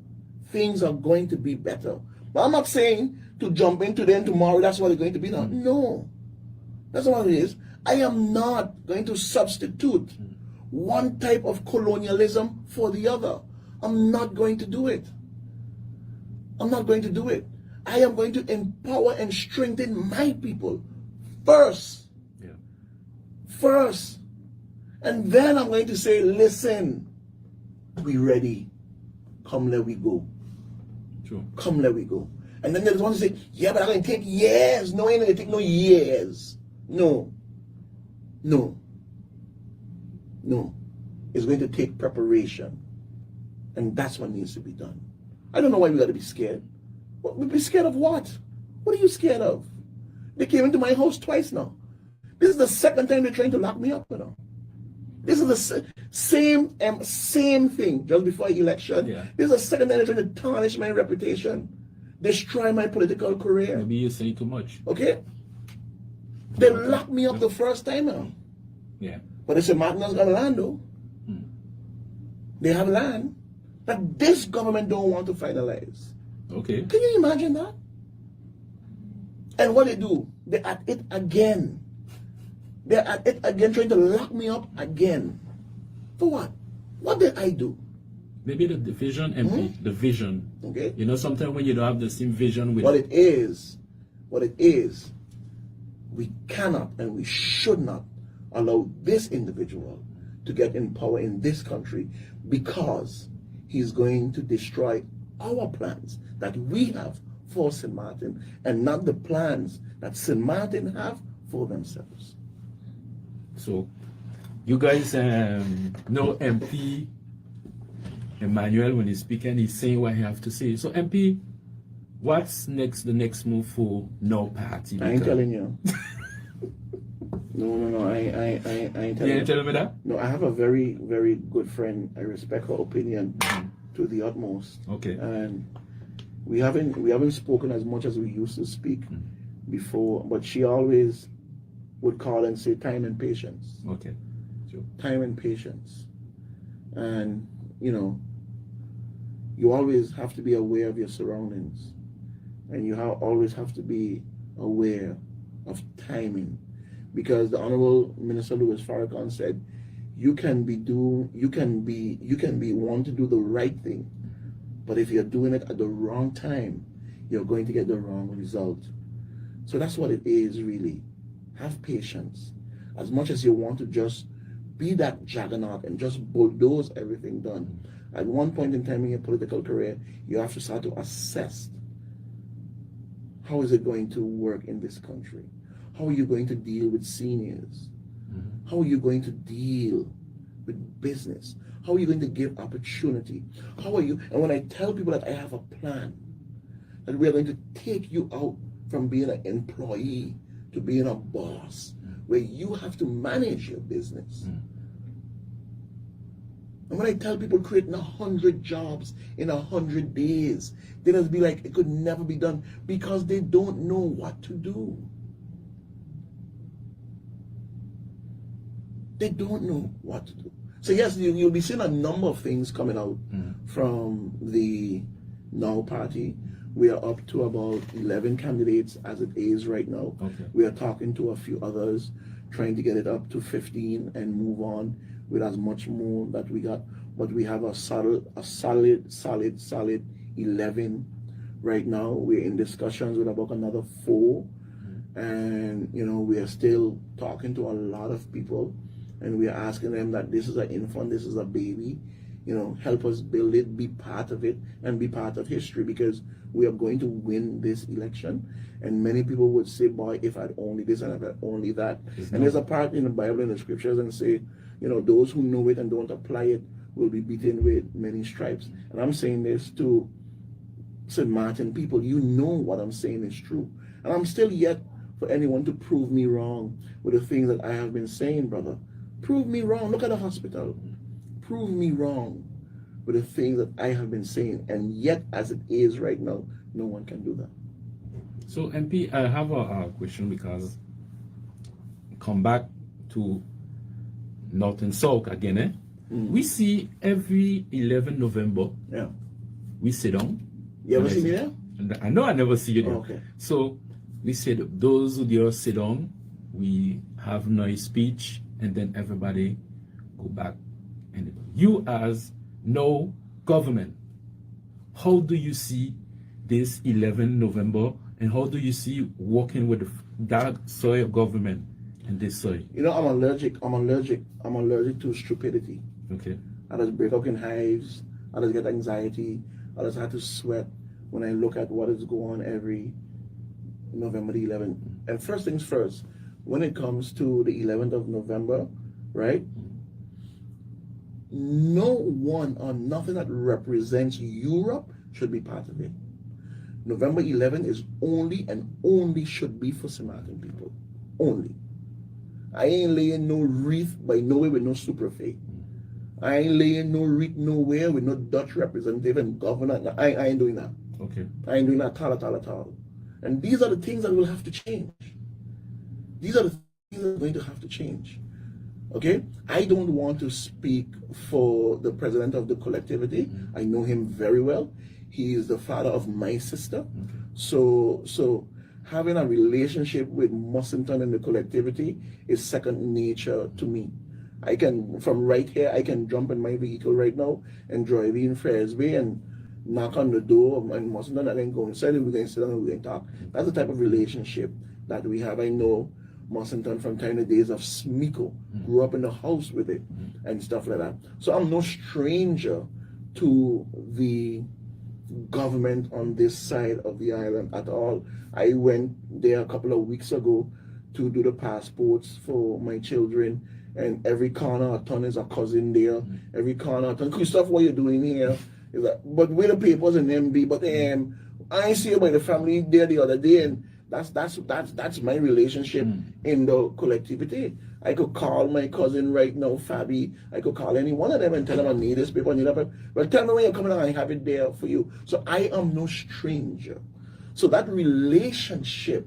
things are going to be better. But I'm not saying to jump in today and tomorrow that's what it's going to be now. No. That's not what it is. I am not going to substitute one type of colonialism for the other. I'm not going to do it. I'm not going to do it. I am going to empower and strengthen my people first. First. And then I'm going to say, listen, we ready. Come, let we go. Sure. Come, let we go. And then there's one to say, yeah, but I'm going to take years. No, ain't going to take no years. No. No. No. It's going to take preparation. And that's what needs to be done. I don't know why we got to be scared. We be scared of what? What are you scared of? They came into my house twice now. This is the second time they're trying to lock me up, you know. This is the same thing just before election. Yeah. This is the second time they're trying to tarnish my reputation, destroy my political career. Maybe you say too much. Okay? They locked me up the first time now. Yeah. But they said Martin's got land though. They have land that this government don't want to finalize. Okay. Can you imagine that? And what they do, they're at it again. They're at it again, trying to lock me up again. For what? What did I do? Maybe the vision, MP, the vision. Okay. You know, sometimes when you don't have the same vision with what it is, we cannot and we should not allow this individual to get in power in this country because he's going to destroy our plans that we have for St. Martin and not the plans that St. Martin have for themselves. So, you guys know MP Emmanuel when he's speaking, he's saying what he have to say. So, MP, what's next? The next move for no party? I ain't telling you. No. I ain't telling you. You ain't telling me that? No, I have a very, very good friend. I respect her opinion to the utmost. Okay. And we haven't spoken as much as we used to speak before, but she always would call and say time and patience. Okay. Sure. Time and patience. And, you know, you always have to be aware of your surroundings. And you always have to be aware of timing. Because the Honorable Minister Louis Farrakhan said, you can be wanting to do the right thing, but if you're doing it at the wrong time, you're going to get the wrong result. So that's what it is, really. Have patience. As much as you want to just be that juggernaut and just bulldoze everything done, at one point in time in your political career, you have to start to assess, how is it going to work in this country? How are you going to deal with seniors? How are you going to deal with business? How are you going to give opportunity? How are you? And when I tell people that I have a plan, that we are going to take you out from being an employee to being a boss, where you have to manage your business. And when I tell people creating 100 jobs in 100 days, they just be like, it could never be done because they don't know what to do. They don't know what to do. So yes, you'll be seeing a number of things coming out from the Now Party. We are up to about 11 candidates as it is right now. Okay. We are talking to a few others, trying to get it up to 15 and move on with as much more that we got. But we have a solid 11 right now. We're in discussions with about another 4. And, you know, we are still talking to a lot of people. And we are asking them that this is an infant, this is a baby, you know, help us build it, be part of it, and be part of history, because we are going to win this election. And many people would say, boy, if I'd only this and if I'd only that. And there's a part in the Bible and the scriptures and say, you know, those who know it and don't apply it will be beaten with many stripes. And I'm saying this to St. Martin people, you know what I'm saying is true. And I'm still yet for anyone to prove me wrong with the things that I have been saying, brother. Prove me wrong. Look at the hospital. Prove me wrong. with the things that I have been saying. And yet, as it is right now, no one can do that. So, MP, I have a question, because come back to North and South again. We see every 11 November, Yeah. we sit down. You ever see me there? I know I never see you there. Oh, okay. So we said those who there sit down, we have nice speech, and then everybody go back. And you as no government, how do you see this 11 November, and how do you see working with that soil government and this soil? You know, I'm allergic to stupidity. Okay. I just break up in hives. I just get anxiety. I just have to sweat when I look at what is going on every November the 11th. And first things first, when it comes to the 11th of November, right? No one or nothing that represents Europe should be part of it. November 11 is only and only should be for Samaritan people. Only. I ain't laying no wreath by nowhere with no super faith. I ain't laying no wreath nowhere with no Dutch representative and governor. No, I ain't doing that. Okay. I ain't doing that at all. And these are the things that will have to change. These are the things that are going to have to change. Okay? I don't want to speak for the president of the collectivity. I know him very well. He is the father of my sister. Okay. So having a relationship with Mussington and the collectivity is second nature to me. I can, from right here, I can jump in my vehicle right now and drive in Fresby and knock on the door of Mussington and then go inside and we're going to sit down and we're going to talk. That's the type of relationship that we have. I know Mussington from time the days of Smiko, grew up in the house with it and stuff like that. So I'm no stranger to the government on this side of the island at all. I went there a couple of weeks ago to do the passports for my children, and every corner a ton is a cousin there. Every corner a ton. Christoph, what you doing here? Is that, but with the papers and MB, but I see about the family there the other day, and that's my relationship in the collectivity. I could call my cousin right now, Fabi. I could call any one of them and tell them I need this paper, I need that paper. Well, tell me when you're coming and I have it there for you. So I am no stranger. So that relationship,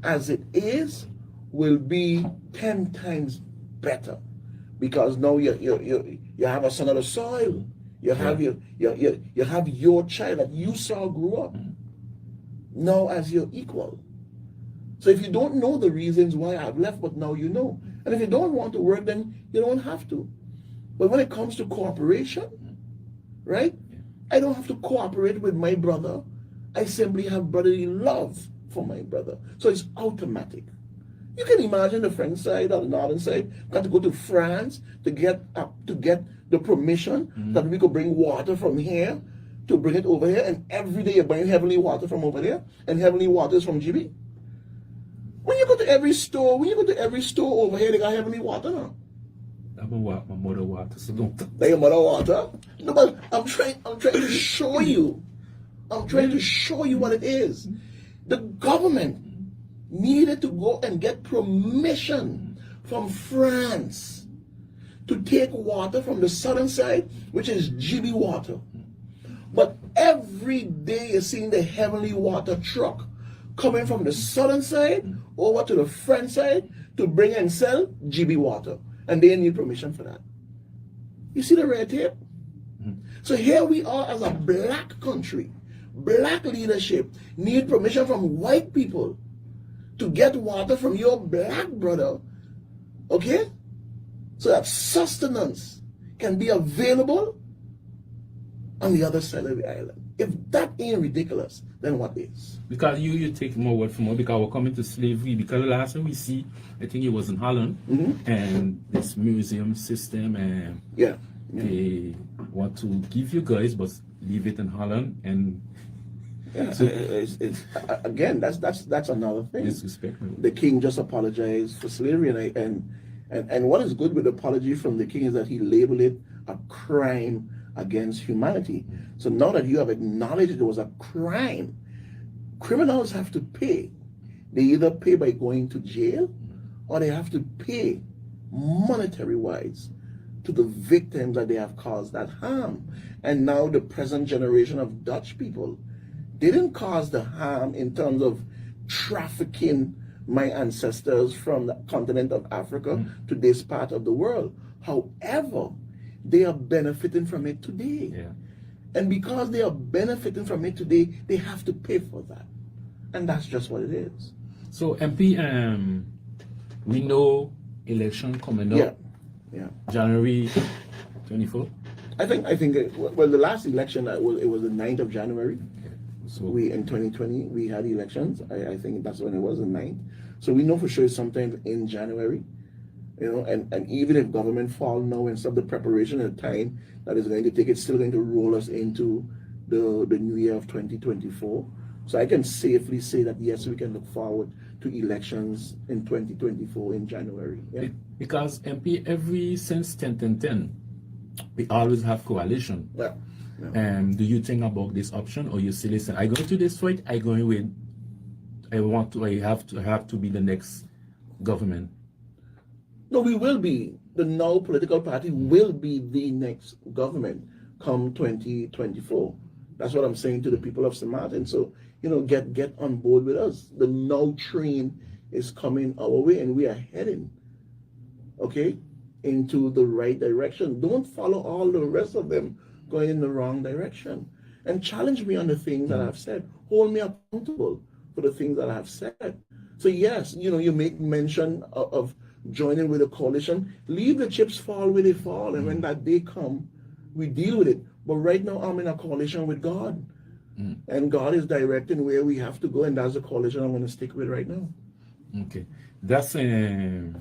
as it is, will be 10 times better, because now you have a son of the soil. You have you have your child that you saw grow up now as your equal. So if you don't know the reasons why I've left, but now you know. And if you don't want to work, then you don't have to. But when it comes to cooperation, right? I don't have to cooperate with my brother. I simply have brotherly love for my brother. So it's automatic. You can imagine the French side or the northern side got to go to France to get the permission that we could bring water from here to bring it over here, and every day you're buying heavenly water from over there, and heavenly water is from GB. When you go to every store, over here, they got heavenly water now. I'm my mother water, so don't. Like your mother water? No, but I'm trying to show you. I'm trying to show you what it is. The government needed to go and get permission from France to take water from the southern side, which is GB water. But every day you're seeing the heavenly water truck coming from the southern side over to the French side to bring and sell GB water. And they need permission for that. You see the red tape? So here we are as a black country. Black leadership need permission from white people to get water from your black brother, okay? So that sustenance can be available on the other side of the island. If that ain't ridiculous, then what is? Because you take more word from more, because we're coming to slavery. Because the last time we see, I think it was in Holland, and this museum system, and they want to give you guys, but leave it in Holland, and so again, that's another thing. Disrespect. The king just apologized for slavery, and what is good with the apology from the king is that he labeled it a crime against humanity. So now that you have acknowledged it was a crime, criminals have to pay. They either pay by going to jail, or they have to pay monetary wise to the victims that they have caused that harm. And now the present generation of Dutch people didn't cause the harm in terms of trafficking my ancestors from the continent of Africa to this part of the world. However, they are benefiting from it today. Yeah. And because they are benefiting from it today, they have to pay for that. And that's just what it is. So MP, we know election coming up. Yeah. January 24th. I think well, the last election it was the 9th of January. So We in 2020 we had elections. I think that's when it was, the 9th. So we know for sure sometime in January. You know, and even if government fall now and stuff, the preparation and the time that is going to take, it's still going to roll us into the new year of 2024. So I can safely say that yes, we can look forward to elections in 2024 in January. Yeah? Because MP, since 10, we always have coalition. Yeah. Do you think about this option, or you say, listen, I go to this fight, I have to be the next government? No, we will be. The now political party will be the next government come 2024. That's what I'm saying to the people of St. Martin. So, you know, get on board with us. The now train is coming our way, and we are heading, okay, into the right direction. Don't follow all the rest of them going in the wrong direction. And challenge me on the things that I've said. Hold me accountable for the things that I've said. So yes, you know, you make mention of joining with a coalition. Leave the chips fall where they fall, and when that day come, we deal with it. But right now, I'm in a coalition with God, and God is directing where we have to go, and that's the coalition I'm going to stick with right now. Okay, that's MP.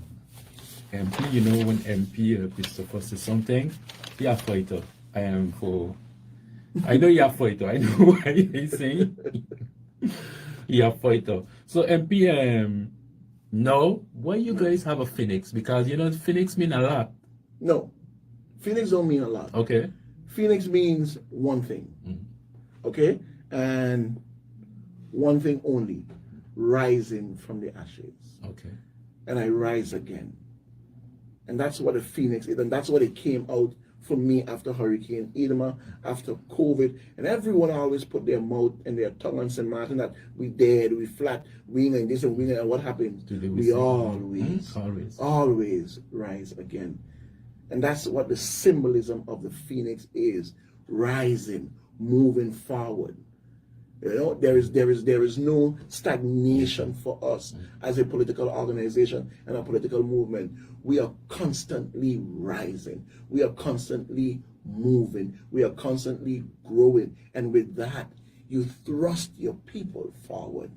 You know, when MP Christopher says something, he a fighter. I know you're a fighter. I know why he's saying you're a fighter. So MP, now, why you guys have a Phoenix? Because, you know, Phoenix mean a lot. No, Phoenix don't mean a lot. Okay. Phoenix means one thing, okay? And one thing only, rising from the ashes. Okay. And I rise again. And that's what a Phoenix is, and that's what it came out for me after Hurricane Irma, after COVID. And everyone always put their mouth and their tongue on St. Martin that we dead, we flat, we and this and we and what happened? We always rise again. And that's what the symbolism of the Phoenix is, rising, moving forward. You know, there is no stagnation for us as a political organization and a political movement. We are constantly rising. We are constantly moving. We are constantly growing. And with that, you thrust your people forward.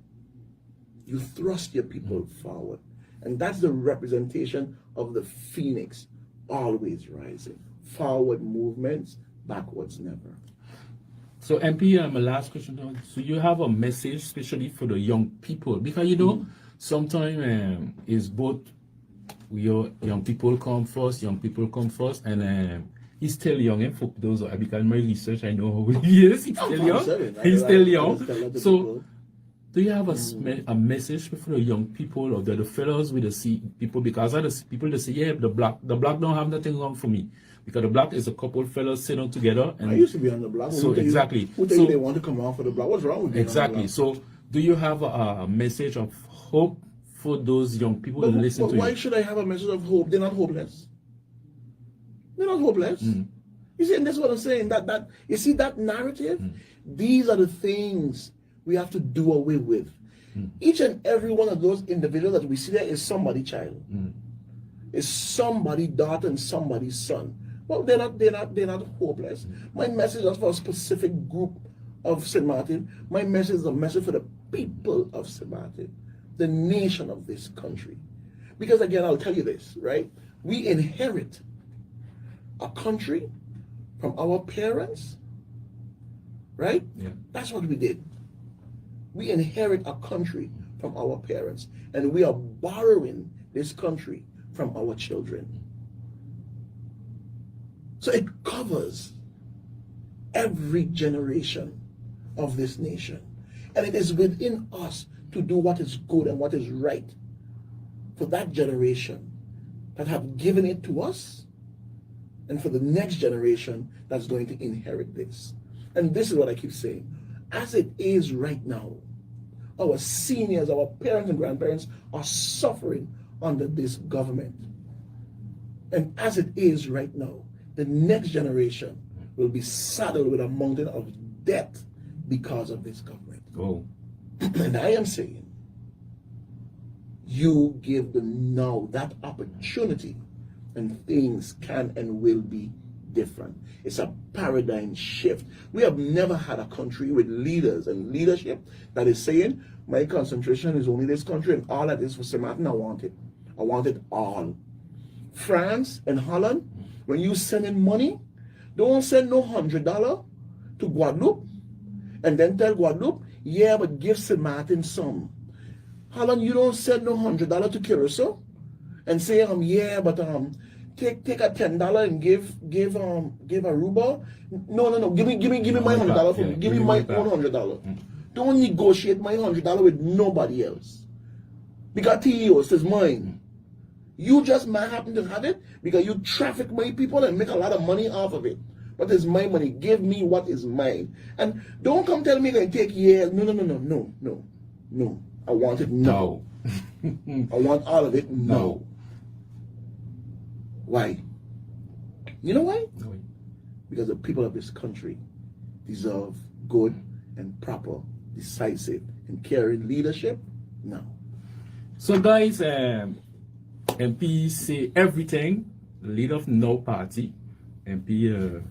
You thrust your people forward. And that's the representation of the Phoenix, always rising. Forward movements, backwards never. So MP, my last question. So you have a message, especially for the young people, because you know sometimes it's both. Young people come first, and he's still young. And for those, because my research, I know how he is. He's still young. He's still young. So, do you have a message for the young people or the fellows with the people? Because other people they say, yeah, the black don't have nothing wrong for me. Because the black is a couple fellows sitting together. And I used to be on the block. So exactly. Who tell you they want to come off for the block? What's wrong with you? Exactly. So do you have a message of hope for those young people to listen to you? Why should I have a message of hope? They're not hopeless. They're not hopeless. You see, and that's what I'm saying. That you see that narrative? These are the things we have to do away with. Each and every one of those individuals that we see there is somebody's child. Is somebody's daughter and somebody's son. Well, they're not hopeless. My message is for a specific group of St. Martin. My message is a message for the people of St. Martin, the nation of this country. Because again, I'll tell you this, right? We inherit a country from our parents, right? Yeah. That's what we did. We inherit a country from our parents, and we are borrowing this country from our children. So it covers every generation of this nation. And it is within us to do what is good and what is right for that generation that have given it to us and for the next generation that's going to inherit this. And this is what I keep saying. As it is right now, our seniors, our parents and grandparents are suffering under this government. And as it is right now, the next generation will be saddled with a mountain of debt because of this government. Oh. And I am saying, you give them now that opportunity, and things can and will be different. It's a paradigm shift. We have never had a country with leaders and leadership that is saying, my concentration is only this country and all that is for St. Martin. I want it. I want it all. France and Holland, when you send in money, don't send no $100 to Guadeloupe and then tell Guadeloupe, yeah, but give St. Martin some. Holland, you don't send no $100 to Curacao and say, yeah, but take a $10 and give Aruba. No. Give me my $100 for me. Give me my own $100. Don't negotiate my $100 with nobody else. Because TEOs is mine. You just might happen to have it because you traffic my people and make a lot of money off of it. But it's my money. Give me what is mine. And don't come tell me going to take years. No. I want it now. I want all of it now. Why? You know why? No. Because the people of this country deserve good and proper, decisive, and caring leadership now. So guys, MP say everything, leader of no party, MP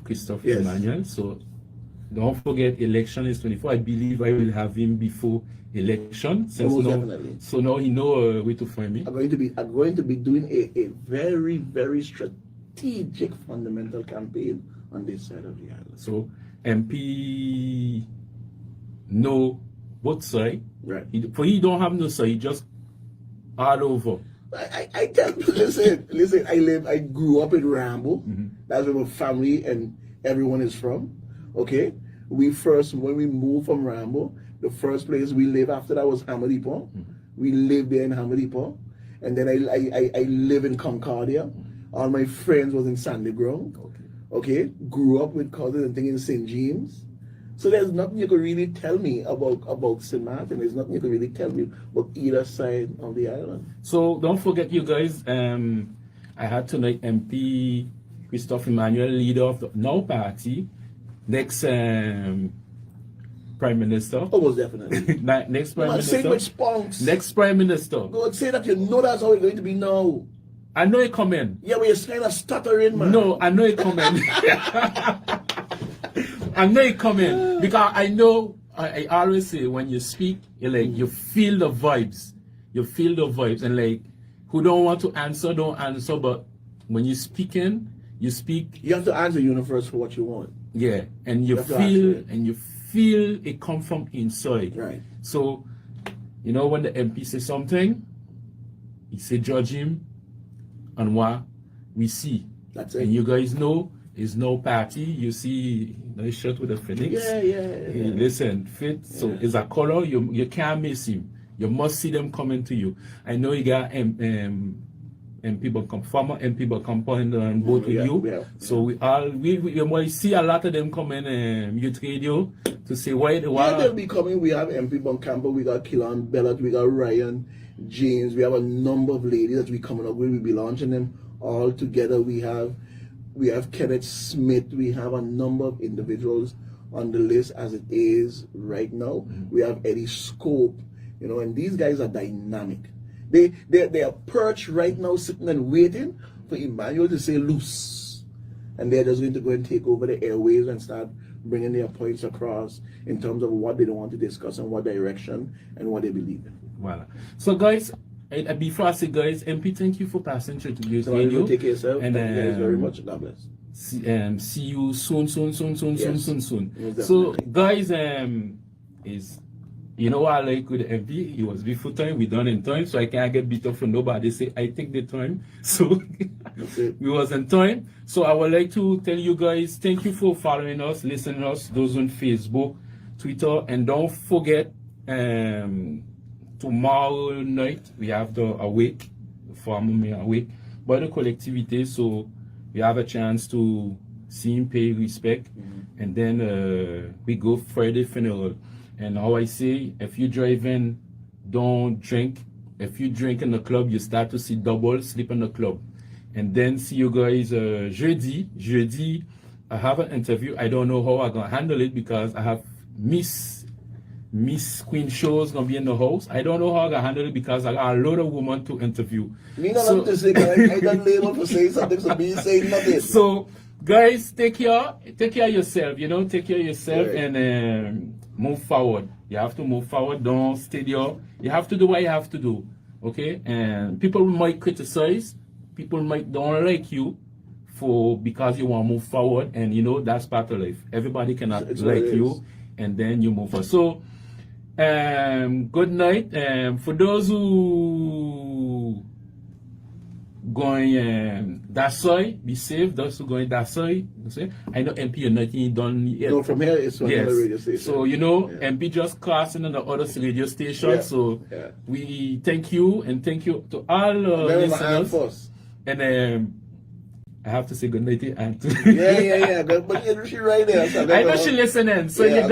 Christophe Yes. Emmanuel. So don't forget, election is 24. I believe I will have him before election. Definitely. So now he know where to find me. I'm going to be doing a very, very strategic, fundamental campaign on this side of the island. So MP know both sides. Right. He don't have no side. He just all over. I tell you, listen, I grew up in Rambo. That's where my family and everyone is from. Okay? When we moved from Rambo, the first place we lived after that was Hamadipo. We lived there in Hamadipo. And then I live in Concordia. All my friends was in Sandy Grove. Okay? Grew up with cousins and things in St. James. So there's nothing you can really tell me about St. Martin. There's nothing you can really tell me about either side of the island. So don't forget, you guys, I had tonight MP Christophe Emmanuel, leader of the No Party, next Prime Minister. Oh, most definitely. Next Prime Minister. Say with spunks. Next Prime Minister. God, say that you know that's how it's going to be now. I know it coming. Yeah, but you're kind of stuttering, man. No, I know it coming. I know it coming because I know. I always say when you speak, you feel the vibes. You feel the vibes, and like who don't want to answer, don't answer. But when you're speaking, you speak. You have to answer universe for what you want. Yeah, and you feel it come from inside. Right. So, you know, when the MP says something, he say judge him on what we see. That's it. And you guys know it's No Party. You see the shirt with the phoenix. Yeah. Listen, fit. So it's a color. You can't miss him. You must see them coming to you. I know you got MP former MP Bacampa and both with you. Yeah. So we see a lot of them coming youth radio to say why they'll be coming. We have MP Bacampa, we got Killan Bellat, we got Ryan James, we have a number of ladies that we coming up with. We'll be launching them all together. We have Kenneth Smith, we have a number of individuals on the list as it is right now. We have Eddie Scope, you know, and these guys are dynamic. They are perched right now, sitting and waiting for Emmanuel to say loose. And they're just going to go and take over the airwaves and start bringing their points across in terms of what they don't want to discuss and what direction and what they believe in. Voilà. So guys, before I say guys, MP, thank you for passing through to this video. Take care of yourself. And thank you guys very much. God bless. See you soon. Yes, So guys, is you know what I like with MP? He was before time, we done in time, so I can't get beat up for nobody. Say I take the time. So we was in time. So I would like to tell you guys, thank you for following us, listening to us, those on Facebook, Twitter, and don't forget tomorrow night we have the awake, former awake by the collectivity. So we have a chance to see him pay respect, and then we go Friday funeral. And how I say, if you driving, don't drink. If you drink in the club, you start to see double, sleep in the club. And then see you guys jeudi. I have an interview. I don't know how I'm gonna handle it because I have Miss Queen shows gonna be in the house. I don't know how I'm gonna handle it because I got a lot of women to interview. Me not have to say, I got labeled for saying something, so me saying nothing. So guys, take care of yourself, take care of yourself, right. And move forward. You have to move forward, don't stay there. You have to do what you have to do. Okay? And people might criticize, people might don't like you because you want to move forward, and that's part of life. Everybody cannot like you, and then you move forward. So good night. For those who going Dasoy, be safe. Those who going Dasoy, I know MP you're not done yet. No, from here it's from another radio station. So MP just crossing on the other radio station. Yeah. So Yeah. we thank you, and thank you to all listeners. And I have to say good night to Aunt. Yeah. But she right there. So I know she listening. So you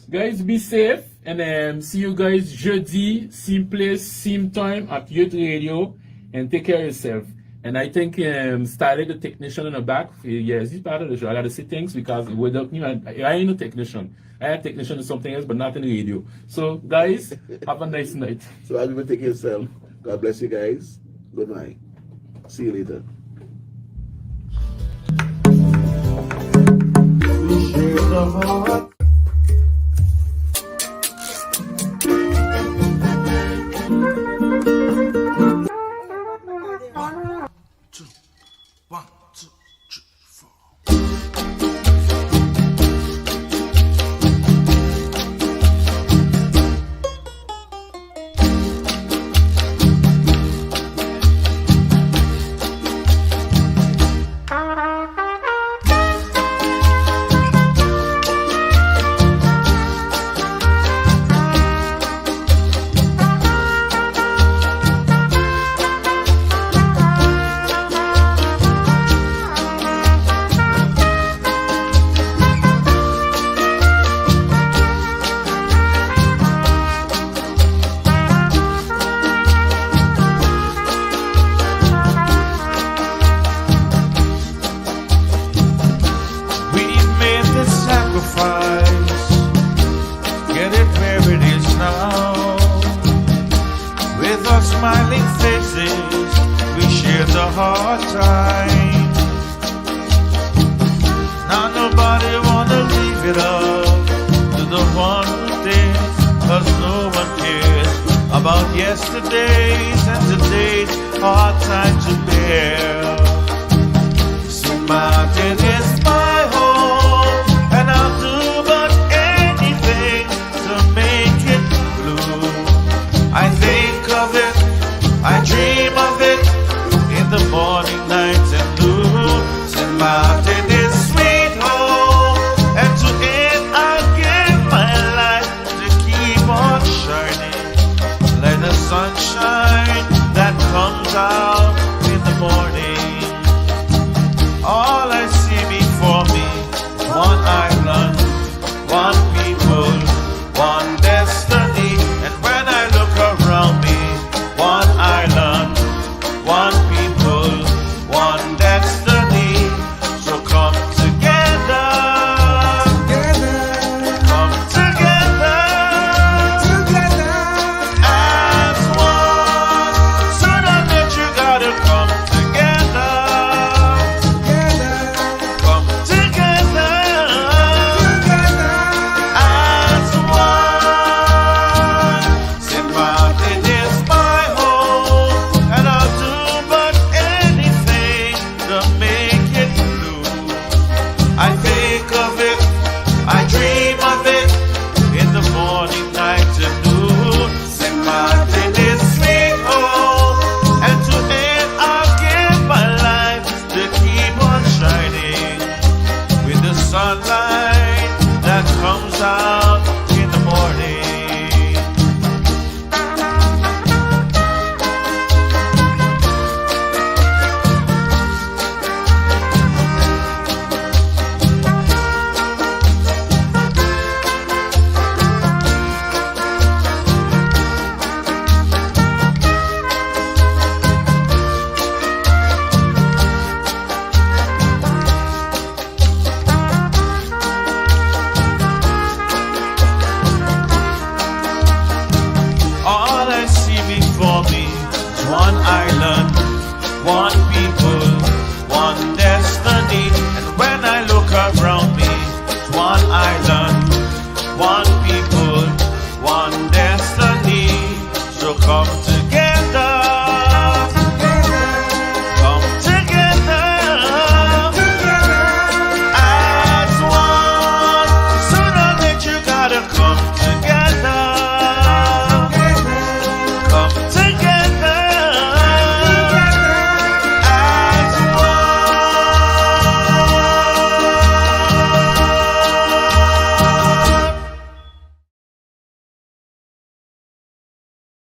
guys be safe, and see you guys jeudi, same place, same time at Youth Radio, and take care of yourself. And I think Starley, the technician in the back, yes, he's part of the show. I gotta say thanks because without me, I ain't no technician. I have technician in something else, but not in the radio. So guys, have a nice night. So I'll be take care of yourself. God bless you guys. Good night. See you later. Smiling faces, we share the hard time. Now nobody wanna leave it up to the one who did, 'cause no one cares about yesterday's and today's hard time to bear. So mountain is